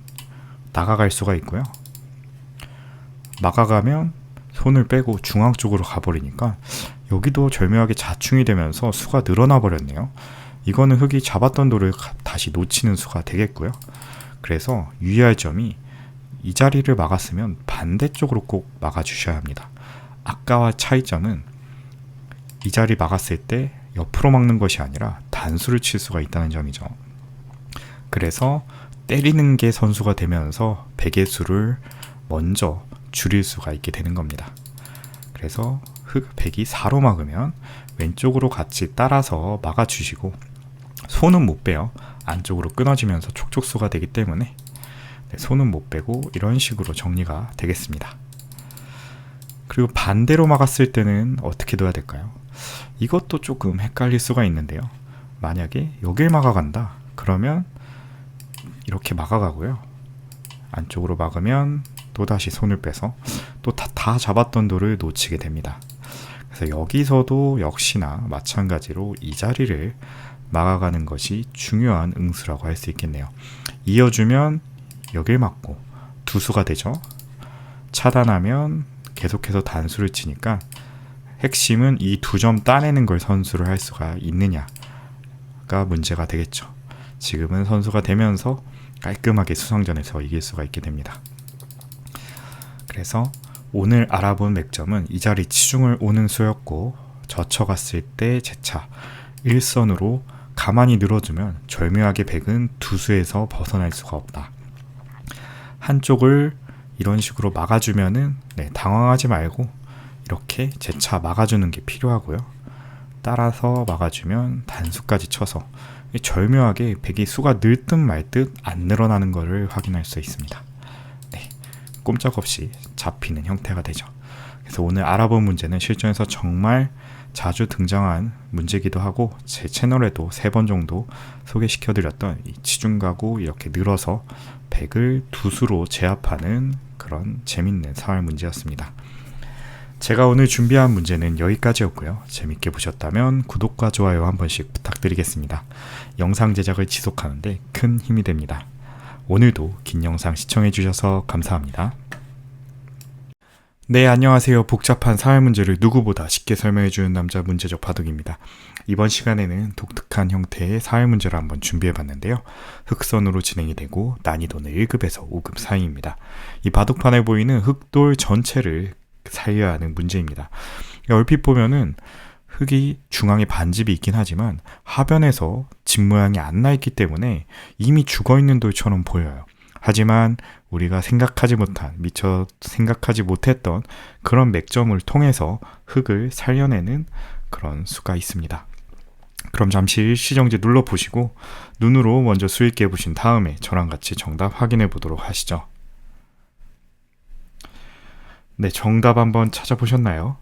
나가갈 수가 있고요. 막아가면 손을 빼고 중앙 쪽으로 가버리니까 여기도 절묘하게 자충이 되면서 수가 늘어나 버렸네요. 이거는 흙이 잡았던 돌을 다시 놓치는 수가 되겠고요. 그래서 유의할 점이 이 자리를 막았으면 반대쪽으로 꼭 막아주셔야 합니다. 아까와 차이점은 이 자리 막았을 때 옆으로 막는 것이 아니라 단수를 칠 수가 있다는 점이죠. 그래서 때리는 게 선수가 되면서 백의 수를 먼저 줄일 수가 있게 되는 겁니다. 그래서 백이 4로 막으면 왼쪽으로 같이 따라서 막아주시고 손은 못 빼요. 안쪽으로 끊어지면서 촉촉수가 되기 때문에 손은 못 빼고 이런 식으로 정리가 되겠습니다. 그리고 반대로 막았을 때는 어떻게 둬야 될까요? 이것도 조금 헷갈릴 수가 있는데요. 만약에 여길 막아간다 그러면 이렇게 막아가고요. 안쪽으로 막으면 또다시 손을 빼서 또 다 잡았던 돌을 놓치게 됩니다. 그래서 여기서도 역시나 마찬가지로 이 자리를 막아가는 것이 중요한 응수라고 할 수 있겠네요. 이어주면 여길 막고 두수가 되죠. 차단하면 계속해서 단수를 치니까 핵심은 이 두 점 따내는 걸 선수를 할 수가 있느냐가 문제가 되겠죠. 지금은 선수가 되면서 깔끔하게 수성전에서 이길 수가 있게 됩니다. 그래서 오늘 알아본 맥점은 이 자리 치중을 오는 수였고 젖혀갔을 때 재차 일선으로 가만히 늘어주면 절묘하게 백은 두 수에서 벗어날 수가 없다. 한쪽을 이런 식으로 막아주면은 당황하지 말고 이렇게 재차 막아주는 게 필요하고요. 따라서 막아주면 단수까지 쳐서 절묘하게 백이 수가 늘 듯 말 듯 안 늘어나는 것을 확인할 수 있습니다. 꼼짝없이 잡히는 형태가 되죠. 그래서 오늘 알아본 문제는 실전에서 정말 자주 등장한 문제기도 하고 제 채널에도 3번 정도 소개시켜드렸던 이 치중가고 이렇게 늘어서 백을 두 수로 제압하는 그런 재밌는 사활 문제였습니다. 제가 오늘 준비한 문제는 여기까지였고요. 재밌게 보셨다면 구독과 좋아요 한 번씩 부탁드리겠습니다. 영상 제작을 지속하는데 큰 힘이 됩니다. 오늘도 긴 영상 시청해주셔서 감사합니다. 네, 안녕하세요. 복잡한 사활 문제를 누구보다 쉽게 설명해주는 남자 문제적 바둑입니다. 이번 시간에는 독특한 형태의 사활 문제를 한번 준비해봤는데요. 흑선으로 진행이 되고 난이도는 1급에서 5급 사이입니다. 이 바둑판에 보이는 흑돌 전체를 살려야 하는 문제입니다. 얼핏 보면은 흑이 중앙에 반집이 있긴 하지만 하변에서 집 모양이 안 나 있기 때문에 이미 죽어있는 돌처럼 보여요. 하지만 우리가 미처 생각하지 못했던 그런 맥점을 통해서 흑을 살려내는 그런 수가 있습니다. 그럼 잠시 일시정지 눌러보시고 눈으로 먼저 수익해 보신 다음에 저랑 같이 정답 확인해 보도록 하시죠. 네, 정답 한번 찾아보셨나요?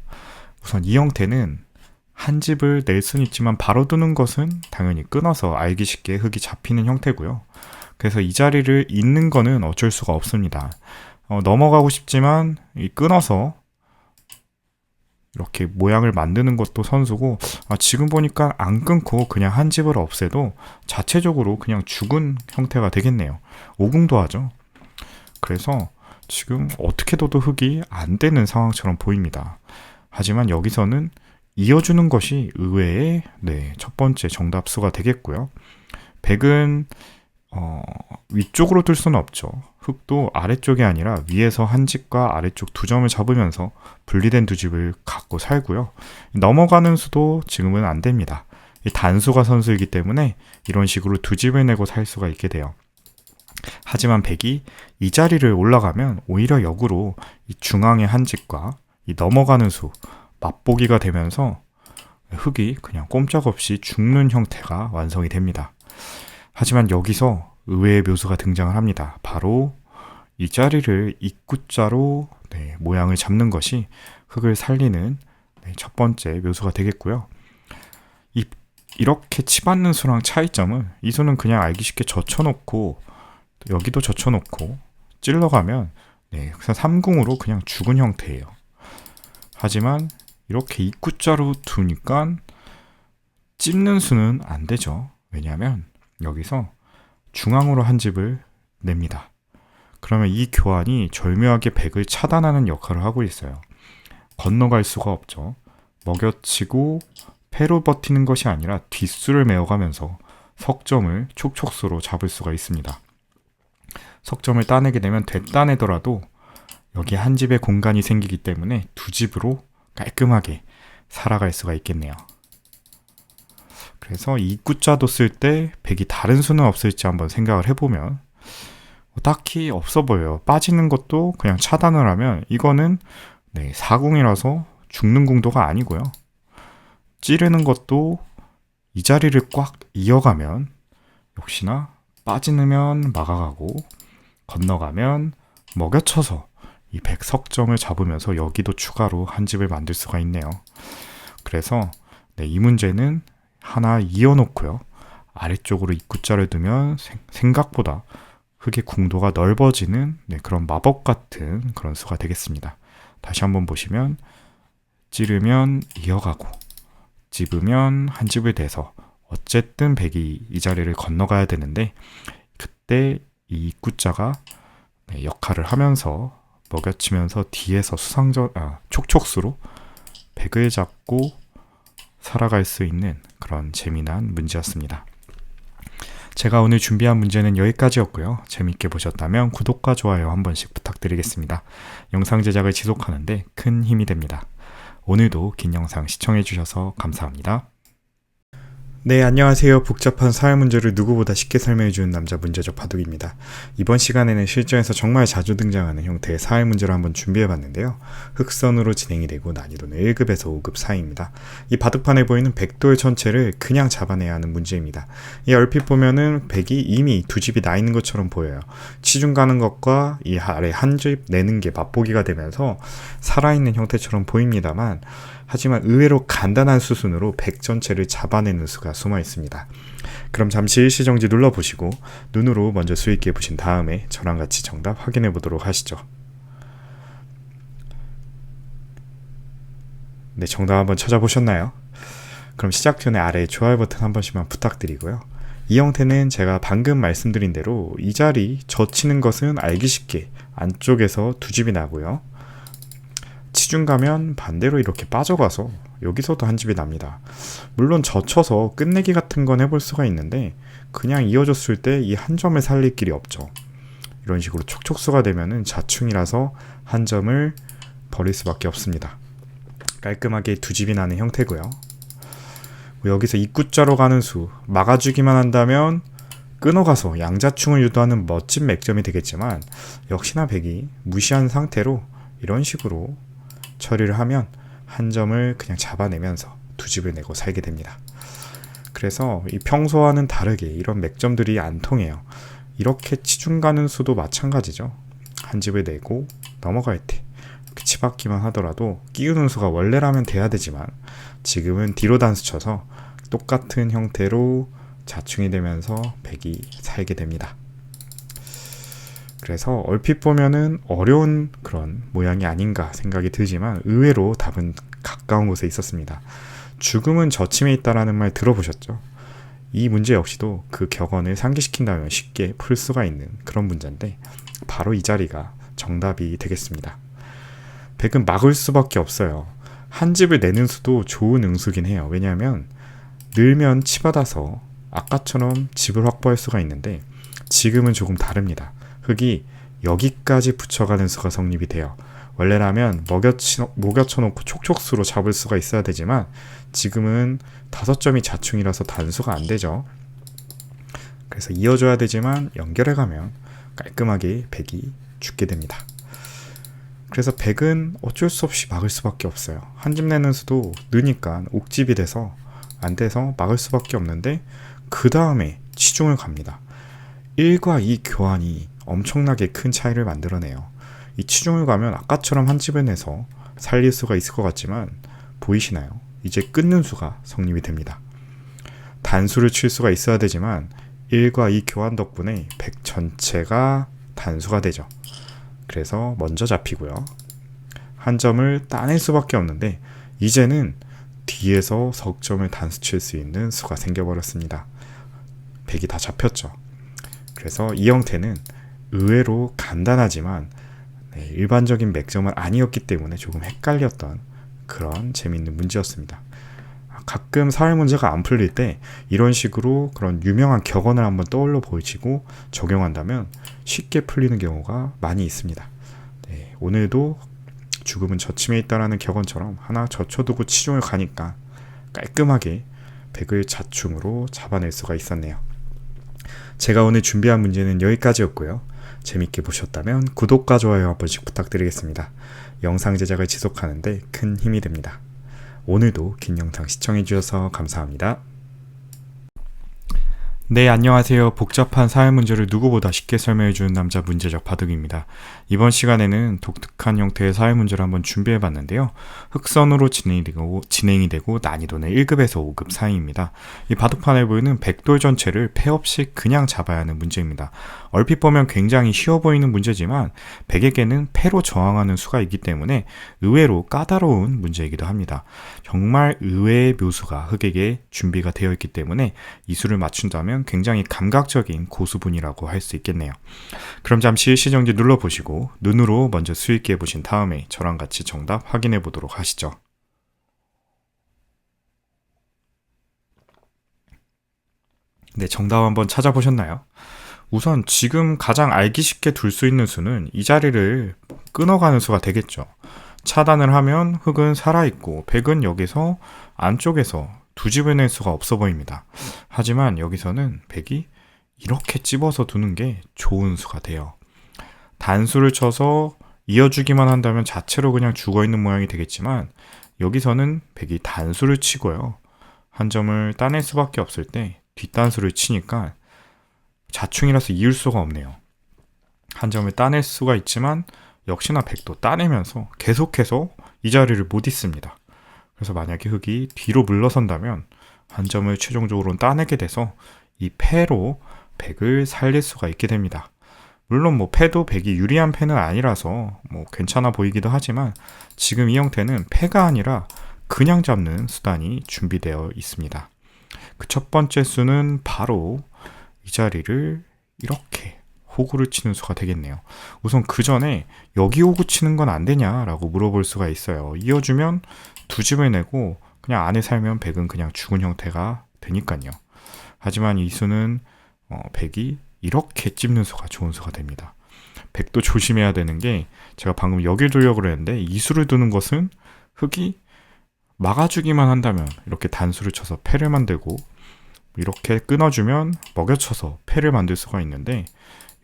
우선 이 형태는 한 집을 낼 수는 있지만 바로 두는 것은 당연히 끊어서 알기 쉽게 흑이 잡히는 형태고요. 그래서 이 자리를 잇는 거는 어쩔 수가 없습니다. 넘어가고 싶지만 끊어서 이렇게 모양을 만드는 것도 선수고, 지금 보니까 안 끊고 그냥 한 집을 없애도 자체적으로 그냥 죽은 형태가 되겠네요. 오궁도하죠. 그래서 지금 어떻게 둬도 흑이 안 되는 상황처럼 보입니다. 하지만 여기서는 이어주는 것이 의외의 첫 번째 정답수가 되겠고요. 백은 위쪽으로 둘 수는 없죠. 흑도 아래쪽이 아니라 위에서 한 집과 아래쪽 두 점을 잡으면서 분리된 두 집을 갖고 살고요. 넘어가는 수도 지금은 안 됩니다. 단수가 선수이기 때문에 이런 식으로 두 집을 내고 살 수가 있게 돼요. 하지만 백이 이 자리를 올라가면 오히려 역으로 이 중앙의 한 집과 이 넘어가는 수 맛보기가 되면서 흑이 그냥 꼼짝없이 죽는 형태가 완성이 됩니다. 하지만 여기서 의외의 묘수가 등장을 합니다. 바로 이 자리를 입구자로 모양을 잡는 것이 흑을 살리는 첫 번째 묘수가 되겠고요. 이렇게 치받는 수랑 차이점은 이 수는 그냥 알기 쉽게 젖혀놓고 여기도 젖혀놓고 찔러가면 그래서 3궁으로 그냥 죽은 형태예요. 하지만 이렇게 입구자로 두니까 찝는 수는 안 되죠. 왜냐하면 여기서 중앙으로 한 집을 냅니다. 그러면 이 교환이 절묘하게 백을 차단하는 역할을 하고 있어요. 건너갈 수가 없죠. 먹여치고 패로 버티는 것이 아니라 뒷수를 메어가면서 석점을 촉촉수로 잡을 수가 있습니다. 석점을 따내게 되면 되따내더라도 여기 한 집에 공간이 생기기 때문에 두 집으로 깔끔하게 살아갈 수가 있겠네요. 그래서 이 입구자도 쓸 때 백이 다른 수는 없을지 한번 생각을 해보면 딱히 없어 보여요. 빠지는 것도 그냥 차단을 하면 이거는 4궁이라서 죽는 궁도가 아니고요. 찌르는 것도 이 자리를 꽉 이어가면 역시나 빠지면 막아가고 건너가면 먹여쳐서 이 백 석점을 잡으면서 여기도 추가로 한 집을 만들 수가 있네요. 그래서 이 문제는 하나 이어놓고요. 아래쪽으로 입구자를 두면 생각보다 흑의 궁도가 넓어지는 그런 마법 같은 그런 수가 되겠습니다. 다시 한번 보시면 찌르면 이어가고 집으면 한 집을 대서 어쨌든 백이 이 자리를 건너가야 되는데 그때 이 입구자가 역할을 하면서 먹여치면서 뒤에서 촉촉수로 백을 잡고 살아갈 수 있는 그런 재미난 문제였습니다. 제가 오늘 준비한 문제는 여기까지였고요. 재밌게 보셨다면 구독과 좋아요 한 번씩 부탁드리겠습니다. 영상 제작을 지속하는데 큰 힘이 됩니다. 오늘도 긴 영상 시청해주셔서 감사합니다. 네, 안녕하세요. 복잡한 사회 문제를 누구보다 쉽게 설명해주는 남자 문제적 바둑입니다. 이번 시간에는 실전에서 정말 자주 등장하는 형태의 사회 문제를 한번 준비해봤는데요. 흑선으로 진행이 되고 난이도는 1급에서 5급 사이입니다. 이 바둑판에 보이는 백돌 전체를 그냥 잡아내야 하는 문제입니다. 이 얼핏 보면은 백이 이미 두 집이 나 있는 것처럼 보여요. 치중 가는 것과 이 아래 한 집 내는 게 맛보기가 되면서 살아있는 형태처럼 보입니다만 하지만 의외로 간단한 수순으로 백 전체를 잡아내는 수가 숨어 있습니다. 그럼 잠시 일시정지 눌러보시고 눈으로 먼저 수있게 보신 다음에 저랑 같이 정답 확인해 보도록 하시죠. 네, 정답 한번 찾아보셨나요? 그럼 시작 전에 아래 좋아요 버튼 한 번씩만 부탁드리고요. 이 형태는 제가 방금 말씀드린 대로 이 자리 젖히는 것은 알기 쉽게 안쪽에서 두 집이 나고요. 치중 가면 반대로 이렇게 빠져가서 여기서도 한 집이 납니다. 물론 젖혀서 끝내기 같은 건 해볼 수가 있는데 그냥 이어졌을 때 이 한 점을 살릴 길이 없죠. 이런 식으로 촉촉수가 되면은 자충이라서 한 점을 버릴 수밖에 없습니다. 깔끔하게 두 집이 나는 형태고요. 여기서 입구자로 가는 수 막아주기만 한다면 끊어가서 양자충을 유도하는 멋진 맥점이 되겠지만 역시나 백이 무시한 상태로 이런 식으로 처리를 하면 한 점을 그냥 잡아내면서 두 집을 내고 살게 됩니다. 그래서 이 평소와는 다르게 이런 맥점들이 안 통해요. 이렇게 치중 가는 수도 마찬가지죠. 한 집을 내고 넘어갈 때 이렇게 치받기만 하더라도 끼우는 수가 원래라면 돼야 되지만 지금은 뒤로 단수 쳐서 똑같은 형태로 자충이 되면서 백이 살게 됩니다. 그래서 얼핏 보면은 어려운 그런 모양이 아닌가 생각이 들지만 의외로 답은 가까운 곳에 있었습니다. 죽음은 저침에 있다라는 말 들어보셨죠? 이 문제 역시도 그 격언을 상기시킨다면 쉽게 풀 수가 있는 그런 문제인데 바로 이 자리가 정답이 되겠습니다. 백은 막을 수밖에 없어요. 한 집을 내는 수도 좋은 응수긴 해요. 왜냐하면 늘면 치받아서 아까처럼 집을 확보할 수가 있는데 지금은 조금 다릅니다. 흙이 여기까지 붙여가는 수가 성립이 돼요. 원래라면 먹여쳐놓고 촉촉수로 잡을 수가 있어야 되지만 지금은 5점이 자충이라서 단수가 안 되죠. 그래서 이어줘야 되지만 연결해가면 깔끔하게 백이 죽게 됩니다. 그래서 백은 어쩔 수 없이 막을 수밖에 없어요. 한 집 내는 수도 느니까 옥집이 돼서 안 돼서 막을 수밖에 없는데 그 다음에 치중을 갑니다. 1과 2 교환이 엄청나게 큰 차이를 만들어내요. 이 치중을 가면 아까처럼 한 집을 내서 살릴 수가 있을 것 같지만 보이시나요? 이제 끊는 수가 성립이 됩니다. 단수를 칠 수가 있어야 되지만 1과 2 교환 덕분에 백 전체가 단수가 되죠. 그래서 먼저 잡히고요. 한 점을 따낼 수밖에 없는데 이제는 뒤에서 석점을 단수 칠 수 있는 수가 생겨버렸습니다. 백이 다 잡혔죠. 그래서 이 형태는 의외로 간단하지만 일반적인 맥점은 아니었기 때문에 조금 헷갈렸던 그런 재미있는 문제였습니다. 가끔 사회 문제가 안 풀릴 때 이런 식으로 그런 유명한 격언을 한번 떠올려 보시고 적용한다면 쉽게 풀리는 경우가 많이 있습니다. 네, 오늘도 죽음은 저침에 있다라는 격언처럼 하나 젖혀두고 치중을 가니까 깔끔하게 백을 자충으로 잡아낼 수가 있었네요. 제가 오늘 준비한 문제는 여기까지였고요. 재밌게 보셨다면 구독과 좋아요 한 번씩 부탁드리겠습니다. 영상 제작을 지속하는데 큰 힘이 됩니다. 오늘도 긴 영상 시청해주셔서 감사합니다. 네, 안녕하세요. 복잡한 사회 문제를 누구보다 쉽게 설명해주는 남자 문제적 바둑입니다. 이번 시간에는 독특한 형태의 사회 문제를 한번 준비해봤는데요. 흑선으로 진행이 되고 난이도는 1급에서 5급 사이입니다. 이 바둑판에 보이는 백돌 전체를 패 없이 그냥 잡아야 하는 문제입니다. 얼핏 보면 굉장히 쉬워 보이는 문제지만 백에게는 패로 저항하는 수가 있기 때문에 의외로 까다로운 문제이기도 합니다. 정말 의외의 묘수가 흑에게 준비가 되어 있기 때문에 이 수를 맞춘다면 굉장히 감각적인 고수분이라고 할 수 있겠네요. 그럼 잠시 일시정지 눌러보시고 눈으로 먼저 수있게 해보신 다음에 저랑 같이 정답 확인해 보도록 하시죠. 네, 정답 한번 찾아보셨나요? 우선 지금 가장 알기 쉽게 둘 수 있는 수는 이 자리를 끊어가는 수가 되겠죠. 차단을 하면 흑은 살아있고 백은 여기서 안쪽에서 두 집을 낼 수가 없어 보입니다. 하지만 여기서는 백이 이렇게 찝어서 두는 게 좋은 수가 돼요. 단수를 쳐서 이어주기만 한다면 자체로 그냥 죽어있는 모양이 되겠지만 여기서는 백이 단수를 치고요. 한 점을 따낼 수밖에 없을 때 뒷단수를 치니까 자충이라서 이을 수가 없네요. 한 점을 따낼 수가 있지만 역시나 백도 따내면서 계속해서 이 자리를 못 잇습니다. 그래서 만약에 흑이 뒤로 물러선다면 한 점을 최종적으로 따내게 돼서 이 패로 백을 살릴 수가 있게 됩니다. 물론 패도 백이 유리한 패는 아니라서 괜찮아 보이기도 하지만 지금 이 형태는 패가 아니라 그냥 잡는 수단이 준비되어 있습니다. 그 첫 번째 수는 바로 이 자리를 이렇게 호구를 치는 수가 되겠네요. 우선 그 전에 여기 호구 치는 건 안 되냐라고 물어볼 수가 있어요. 이어주면 두 집을 내고 그냥 안에 살면 백은 그냥 죽은 형태가 되니까요. 하지만 이 수는 백이 이렇게 찝는 수가 좋은 수가 됩니다. 백도 조심해야 되는 게 제가 방금 여길 두려고 그랬는데 이 수를 두는 것은 흑이 막아주기만 한다면 이렇게 단수를 쳐서 패를 만들고 이렇게 끊어주면 먹여쳐서 패를 만들 수가 있는데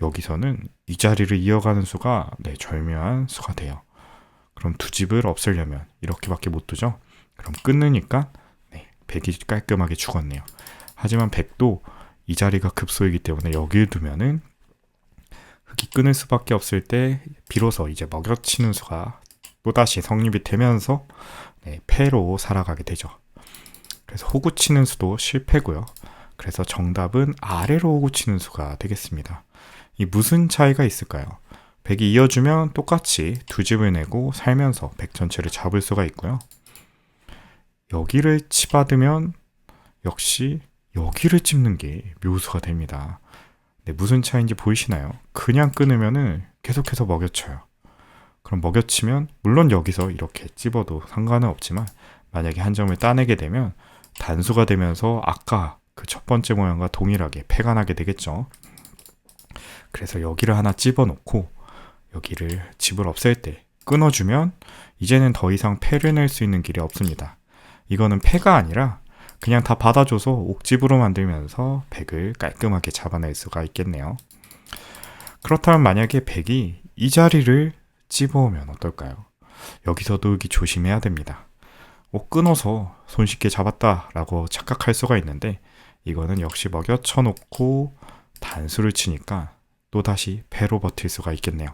여기서는 이 자리를 이어가는 수가 절묘한 수가 돼요. 그럼 두 집을 없애려면 이렇게밖에 못 두죠. 그럼 끊으니까 백이 깔끔하게 죽었네요. 하지만 백도 이 자리가 급소이기 때문에 여기를 두면은 흑이 끊을 수밖에 없을 때 비로소 이제 먹여치는 수가 또다시 성립이 되면서 패로 살아가게 되죠. 그래서 호구 치는 수도 실패고요. 그래서 정답은 아래로 호구 치는 수가 되겠습니다. 이 무슨 차이가 있을까요? 백이 이어주면 똑같이 두 집을 내고 살면서 백 전체를 잡을 수가 있고요. 여기를 치받으면 역시 여기를 찝는 게 묘수가 됩니다. 무슨 차이인지 보이시나요? 그냥 끊으면은 계속해서 먹여쳐요. 그럼 먹여치면 물론 여기서 이렇게 찝어도 상관은 없지만 만약에 한 점을 따내게 되면 단수가 되면서 아까 그 첫 번째 모양과 동일하게 패가 나게 되겠죠. 그래서 여기를 하나 찝어놓고 여기를 집을 없앨 때 끊어주면 이제는 더 이상 패를 낼 수 있는 길이 없습니다. 이거는 패가 아니라 그냥 다 받아줘서 옥집으로 만들면서 백을 깔끔하게 잡아낼 수가 있겠네요. 그렇다면 만약에 백이 이 자리를 찝어오면 어떨까요? 여기서도 흑이 조심해야 됩니다. 끊어서 손쉽게 잡았다라고 착각할 수가 있는데 이거는 역시 먹여쳐 놓고 단수를 치니까 또다시 패로 버틸 수가 있겠네요.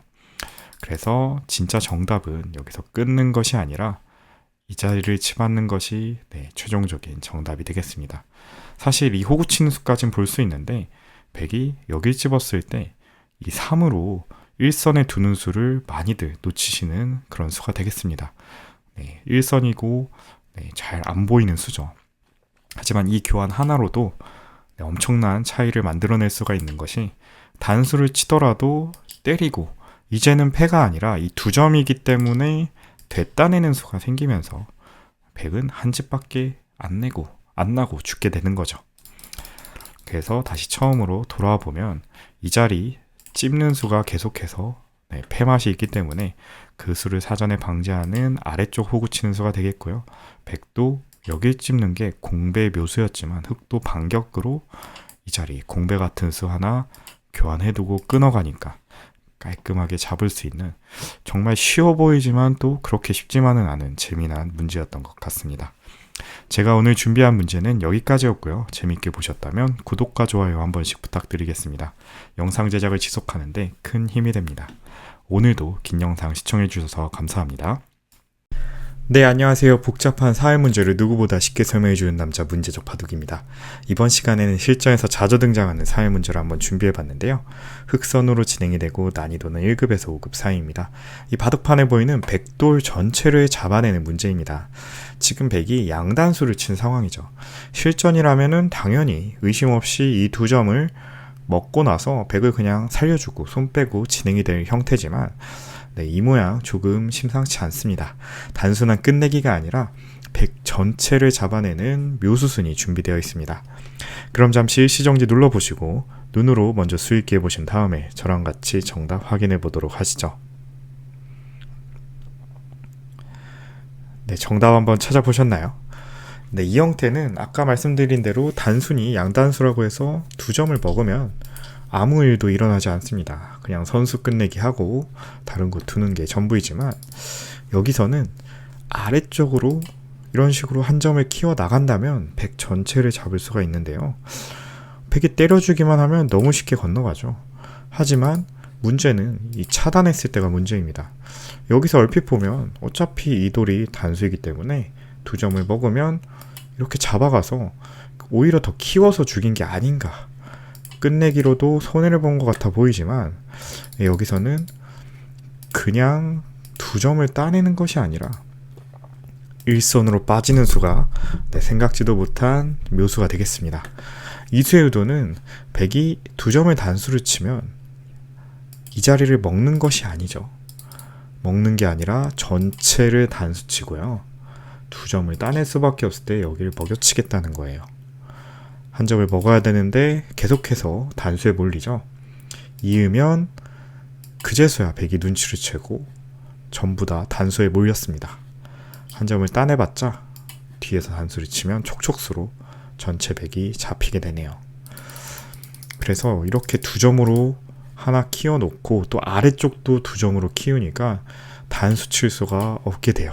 그래서 진짜 정답은 여기서 끊는 것이 아니라 이 자리를 치받는 것이 최종적인 정답이 되겠습니다. 사실 이 호구 치는 수까지는 볼 수 있는데 백이 여길 집었을 때 이 3으로 일선에 두는 수를 많이들 놓치시는 그런 수가 되겠습니다. 일선이고 잘 안 보이는 수죠. 하지만 이 교환 하나로도 엄청난 차이를 만들어낼 수가 있는 것이 단수를 치더라도 때리고 이제는 패가 아니라 이 두 점이기 때문에 되따내는 수가 생기면서 백은 한 집밖에 안 나고 죽게 되는 거죠. 그래서 다시 처음으로 돌아와 보면 이 자리 찝는 수가 계속해서 패맛이 있기 때문에 그 수를 사전에 방지하는 아래쪽 호구 치는 수가 되겠고요. 백도 여길 찝는 게 공배 묘수였지만 흑도 반격으로 이 자리 공배 같은 수 하나 교환해두고 끊어가니까 깔끔하게 잡을 수 있는 정말 쉬워 보이지만 또 그렇게 쉽지만은 않은 재미난 문제였던 것 같습니다. 제가 오늘 준비한 문제는 여기까지였고요. 재밌게 보셨다면 구독과 좋아요 한 번씩 부탁드리겠습니다. 영상 제작을 지속하는데 큰 힘이 됩니다. 오늘도 긴 영상 시청해 주셔서 감사합니다. 네, 안녕하세요. 복잡한 사회 문제를 누구보다 쉽게 설명해주는 남자 문제적 바둑입니다. 이번 시간에는 실전에서 자주 등장하는 사회 문제를 한번 준비해봤는데요. 흑선으로 진행이 되고 난이도는 1급에서 5급 사이입니다. 이 바둑판에 보이는 백돌 전체를 잡아내는 문제입니다. 지금 백이 양단수를 친 상황이죠. 실전이라면은 당연히 의심 없이 이 두 점을 먹고 나서 백을 그냥 살려주고 손 빼고 진행이 될 형태지만 이 모양 조금 심상치 않습니다. 단순한 끝내기가 아니라 백 전체를 잡아내는 묘수순이 준비되어 있습니다. 그럼 잠시 시정지 눌러보시고 눈으로 먼저 수익기해 보신 다음에 저랑 같이 정답 확인해 보도록 하시죠. 네, 정답 한번 찾아보셨나요? 네, 이 형태는 아까 말씀드린 대로 단순히 양단수라고 해서 2점을 먹으면 아무 일도 일어나지 않습니다. 그냥 선수 끝내기 하고 다른 곳 두는 게 전부이지만, 여기서는 아래쪽으로 이런 식으로 한 점을 키워 나간다면 100 전체를 잡을 수가 있는데요. 100이 때려주기만 하면 너무 쉽게 건너가죠. 하지만 문제는 이 차단했을 때가 문제입니다. 여기서 얼핏 보면 어차피 이 돌이 단수이기 때문에 2점을 먹으면 이렇게 잡아가서 오히려 더 키워서 죽인 게 아닌가, 끝내기로도 손해를 본 것 같아 보이지만, 여기서는 그냥 2점을 따내는 것이 아니라 일선으로 빠지는 수가 생각지도 못한 묘수가 되겠습니다. 이 수의 의도는 100이 2점을 단수를 치면 이 자리를 먹는 것이 아니죠. 먹는 게 아니라 전체를 단수 치고요, 2점을 따낼 수밖에 없을 때 여기를 먹여치겠다는 거예요. 한 점을 먹어야 되는데 계속해서 단수에 몰리죠. 이으면 그제서야 100이 눈치를 채고 전부 다 단수에 몰렸습니다. 한 점을 따내봤자 뒤에서 단수를 치면 촉촉수로 전체 100이 잡히게 되네요. 그래서 이렇게 2점으로 하나 키워놓고 또 아래쪽도 2점으로 키우니까 단수 칠 수가 없게 돼요.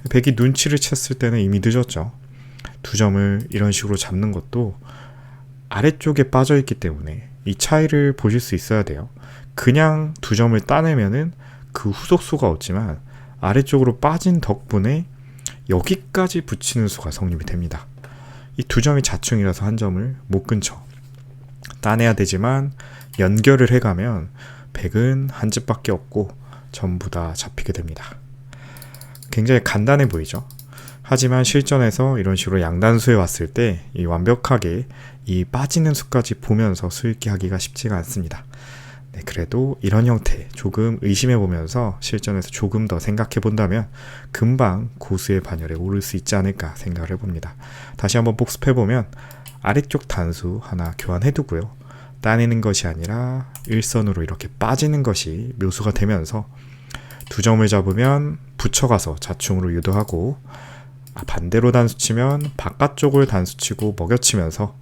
100이 눈치를 챘을 때는 이미 늦었죠. 2점을 이런 식으로 잡는 것도 아래쪽에 빠져있기 때문에 이 차이를 보실 수 있어야 돼요. 그냥 2점을 따내면은 그 후속수가 없지만 아래쪽으로 빠진 덕분에 여기까지 붙이는 수가 성립이 됩니다. 이 2점이 자충이라서 한 점을 못 끊죠. 따내야 되지만 연결을 해가면 100은 한 집밖에 없고 전부 다 잡히게 됩니다. 굉장히 간단해 보이죠? 하지만 실전에서 이런 식으로 양단수에 왔을 때 이 완벽하게 이 빠지는 수까지 보면서 수익기 하기가 쉽지가 않습니다. 네, 그래도 이런 형태 조금 의심해 보면서 실전에서 조금 더 생각해 본다면 금방 고수의 반열에 오를 수 있지 않을까 생각을 해봅니다. 다시 한번 복습해 보면 아래쪽 단수 하나 교환해 두고요, 따내는 것이 아니라 일선으로 이렇게 빠지는 것이 묘수가 되면서 2점을 잡으면 붙여가서 자충으로 유도하고, 반대로 단수치면 바깥쪽을 단수치고 먹여치면서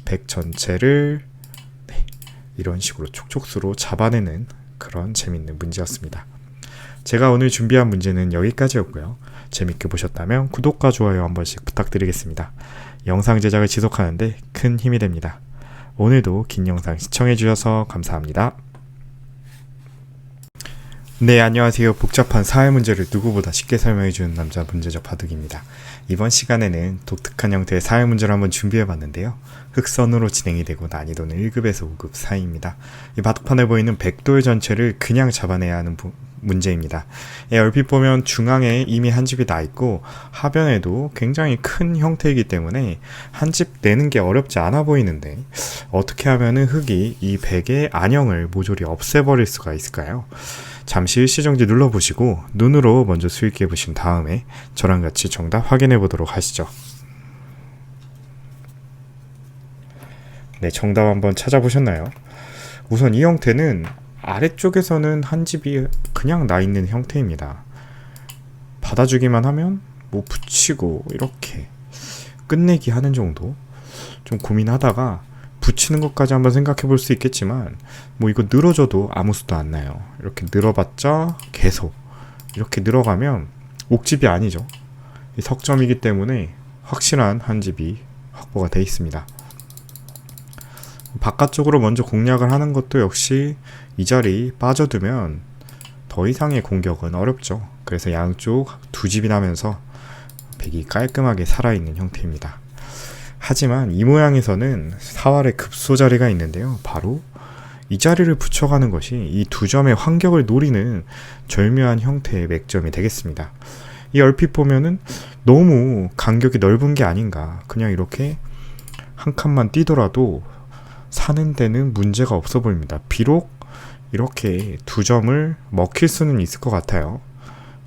100 전체를 이런 식으로 촉촉수로 잡아내는 그런 재밌는 문제였습니다. 제가 오늘 준비한 문제는 여기까지였고요. 재밌게 보셨다면 구독과 좋아요 한 번씩 부탁드리겠습니다. 영상 제작을 지속하는데 큰 힘이 됩니다. 오늘도 긴 영상 시청해주셔서 감사합니다. 네, 안녕하세요. 복잡한 사회 문제를 누구보다 쉽게 설명해주는 남자 문제적 바둑입니다. 이번 시간에는 독특한 형태의 사회 문제를 한번 준비해봤는데요. 흑선으로 진행이 되고 난이도는 1급에서 5급 사이입니다. 이 바둑판에 보이는 100돌 전체를 그냥 잡아내야 하는 문제입니다. 얼핏 보면 중앙에 이미 한 집이 나 있고 하변에도 굉장히 큰 형태이기 때문에 한 집 내는 게 어렵지 않아 보이는데, 어떻게 하면은 흑이 이 100의 안형을 모조리 없애버릴 수가 있을까요? 잠시 일시정지 눌러보시고 눈으로 먼저 수익해 보신 다음에 저랑 같이 정답 확인해 보도록 하시죠. 네, 정답 한번 찾아보셨나요? 우선 이 형태는 아래쪽에서는 한 집이 그냥 나 있는 형태입니다. 받아주기만 하면 뭐 붙이고 이렇게 끝내기 하는 정도? 좀 고민하다가 붙이는 것까지 한번 생각해 볼 수 있겠지만, 뭐 이거 늘어져도 아무 수도 안 나요. 이렇게 늘어봤자 계속 이렇게 늘어가면 옥집이 아니죠. 이 석점이기 때문에 확실한 한 집이 확보가 돼 있습니다. 바깥쪽으로 먼저 공략을 하는 것도 역시 이 자리 빠져두면 더 이상의 공격은 어렵죠. 그래서 양쪽 2집이 나면서 100이 깔끔하게 살아있는 형태입니다. 하지만 이 모양에서는 사활의 급소 자리가 있는데요. 바로 이 자리를 붙여가는 것이 이 2점의 환격을 노리는 절묘한 형태의 맥점이 되겠습니다. 이 얼핏 보면은 너무 간격이 넓은 게 아닌가, 그냥 이렇게 한 칸만 뛰더라도 사는 데는 문제가 없어 보입니다. 비록 이렇게 2점을 먹힐 수는 있을 것 같아요.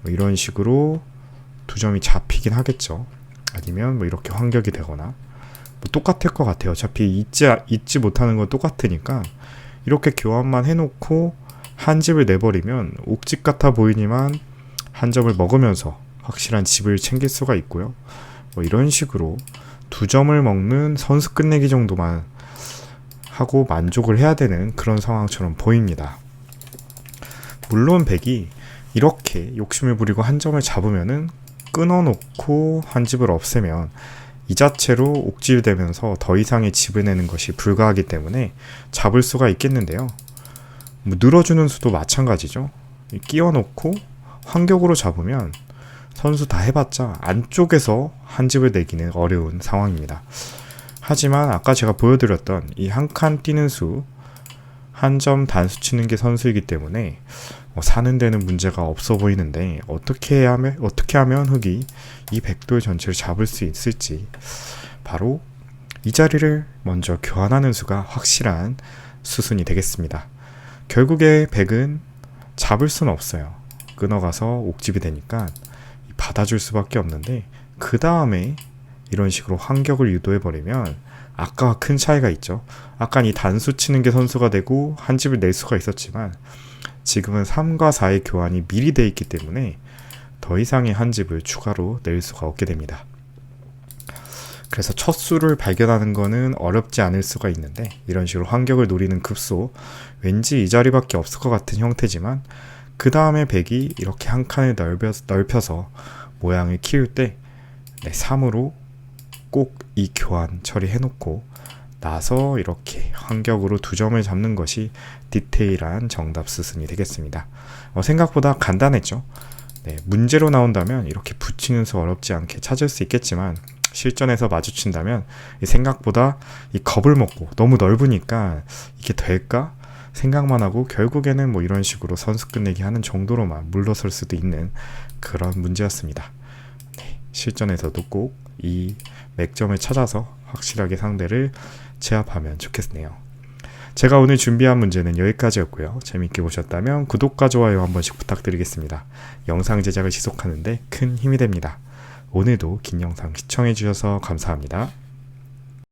이런 식으로 두 점이 잡히긴 하겠죠. 아니면 뭐 이렇게 환격이 되거나 뭐 똑같을 것 같아요. 어차피 잊지 못하는 건 똑같으니까 이렇게 교환만 해놓고 한 집을 내버리면 옥집 같아 보이지만 한 점을 먹으면서 확실한 집을 챙길 수가 있고요. 뭐 이런 식으로 두 점을 먹는 선수 끝내기 정도만 하고 만족을 해야 되는 그런 상황처럼 보입니다. 물론 백이 이렇게 욕심을 부리고 한 점을 잡으면은 끊어놓고 한 집을 없애면 이 자체로 옥집이 되면서 더 이상의 집을 내는 것이 불가하기 때문에 잡을 수가 있겠는데요. 뭐 늘어주는 수도 마찬가지죠. 끼워놓고 환격으로 잡으면 선수 다 해봤자 안쪽에서 한 집을 내기는 어려운 상황입니다. 하지만 아까 제가 보여드렸던 이 한 칸 뛰는 수, 한 점 단수 치는 게 선수이기 때문에 사는 데는 문제가 없어 보이는데 어떻게 하면 흑이 이 백돌 전체를 잡을 수 있을지, 바로 이 자리를 먼저 교환하는 수가 확실한 수순이 되겠습니다. 결국에 백은 잡을 수는 없어요. 끊어가서 옥집이 되니까 받아줄 수밖에 없는데, 그 다음에 이런 식으로 환격을 유도해버리면 아까와 큰 차이가 있죠. 아까 이 단수 치는 게 선수가 되고 한 집을 낼 수가 있었지만 지금은 3과 4의 교환이 미리 돼 있기 때문에 더 이상의 한 집을 추가로 낼 수가 없게 됩니다. 그래서 첫 수를 발견하는 거는 어렵지 않을 수가 있는데, 이런 식으로 환격을 노리는 급소, 왠지 이 자리밖에 없을 것 같은 형태지만 그 다음에 백이 이렇게 한 칸을 넓혀서 모양을 키울 때 3으로 꼭 이 교환 처리해놓고 나서 이렇게 환격으로 두 점을 잡는 것이 디테일한 정답 수순이 되겠습니다. 생각보다 간단했죠. 문제로 나온다면 이렇게 붙이는 수 어렵지 않게 찾을 수 있겠지만 실전에서 마주친다면 생각보다 이 겁을 먹고 너무 넓으니까 이게 될까? 생각만 하고 결국에는 뭐 이런 식으로 선수 끝내기 하는 정도로만 물러설 수도 있는 그런 문제였습니다. 실전에서도 꼭 이 맥점을 찾아서 확실하게 상대를 제압하면 좋겠네요. 제가 오늘 준비한 문제는 여기까지였고요. 재밌게 보셨다면 구독과 좋아요 한 번씩 부탁드리겠습니다. 영상 제작을 지속하는데 큰 힘이 됩니다. 오늘도 긴 영상 시청해주셔서 감사합니다.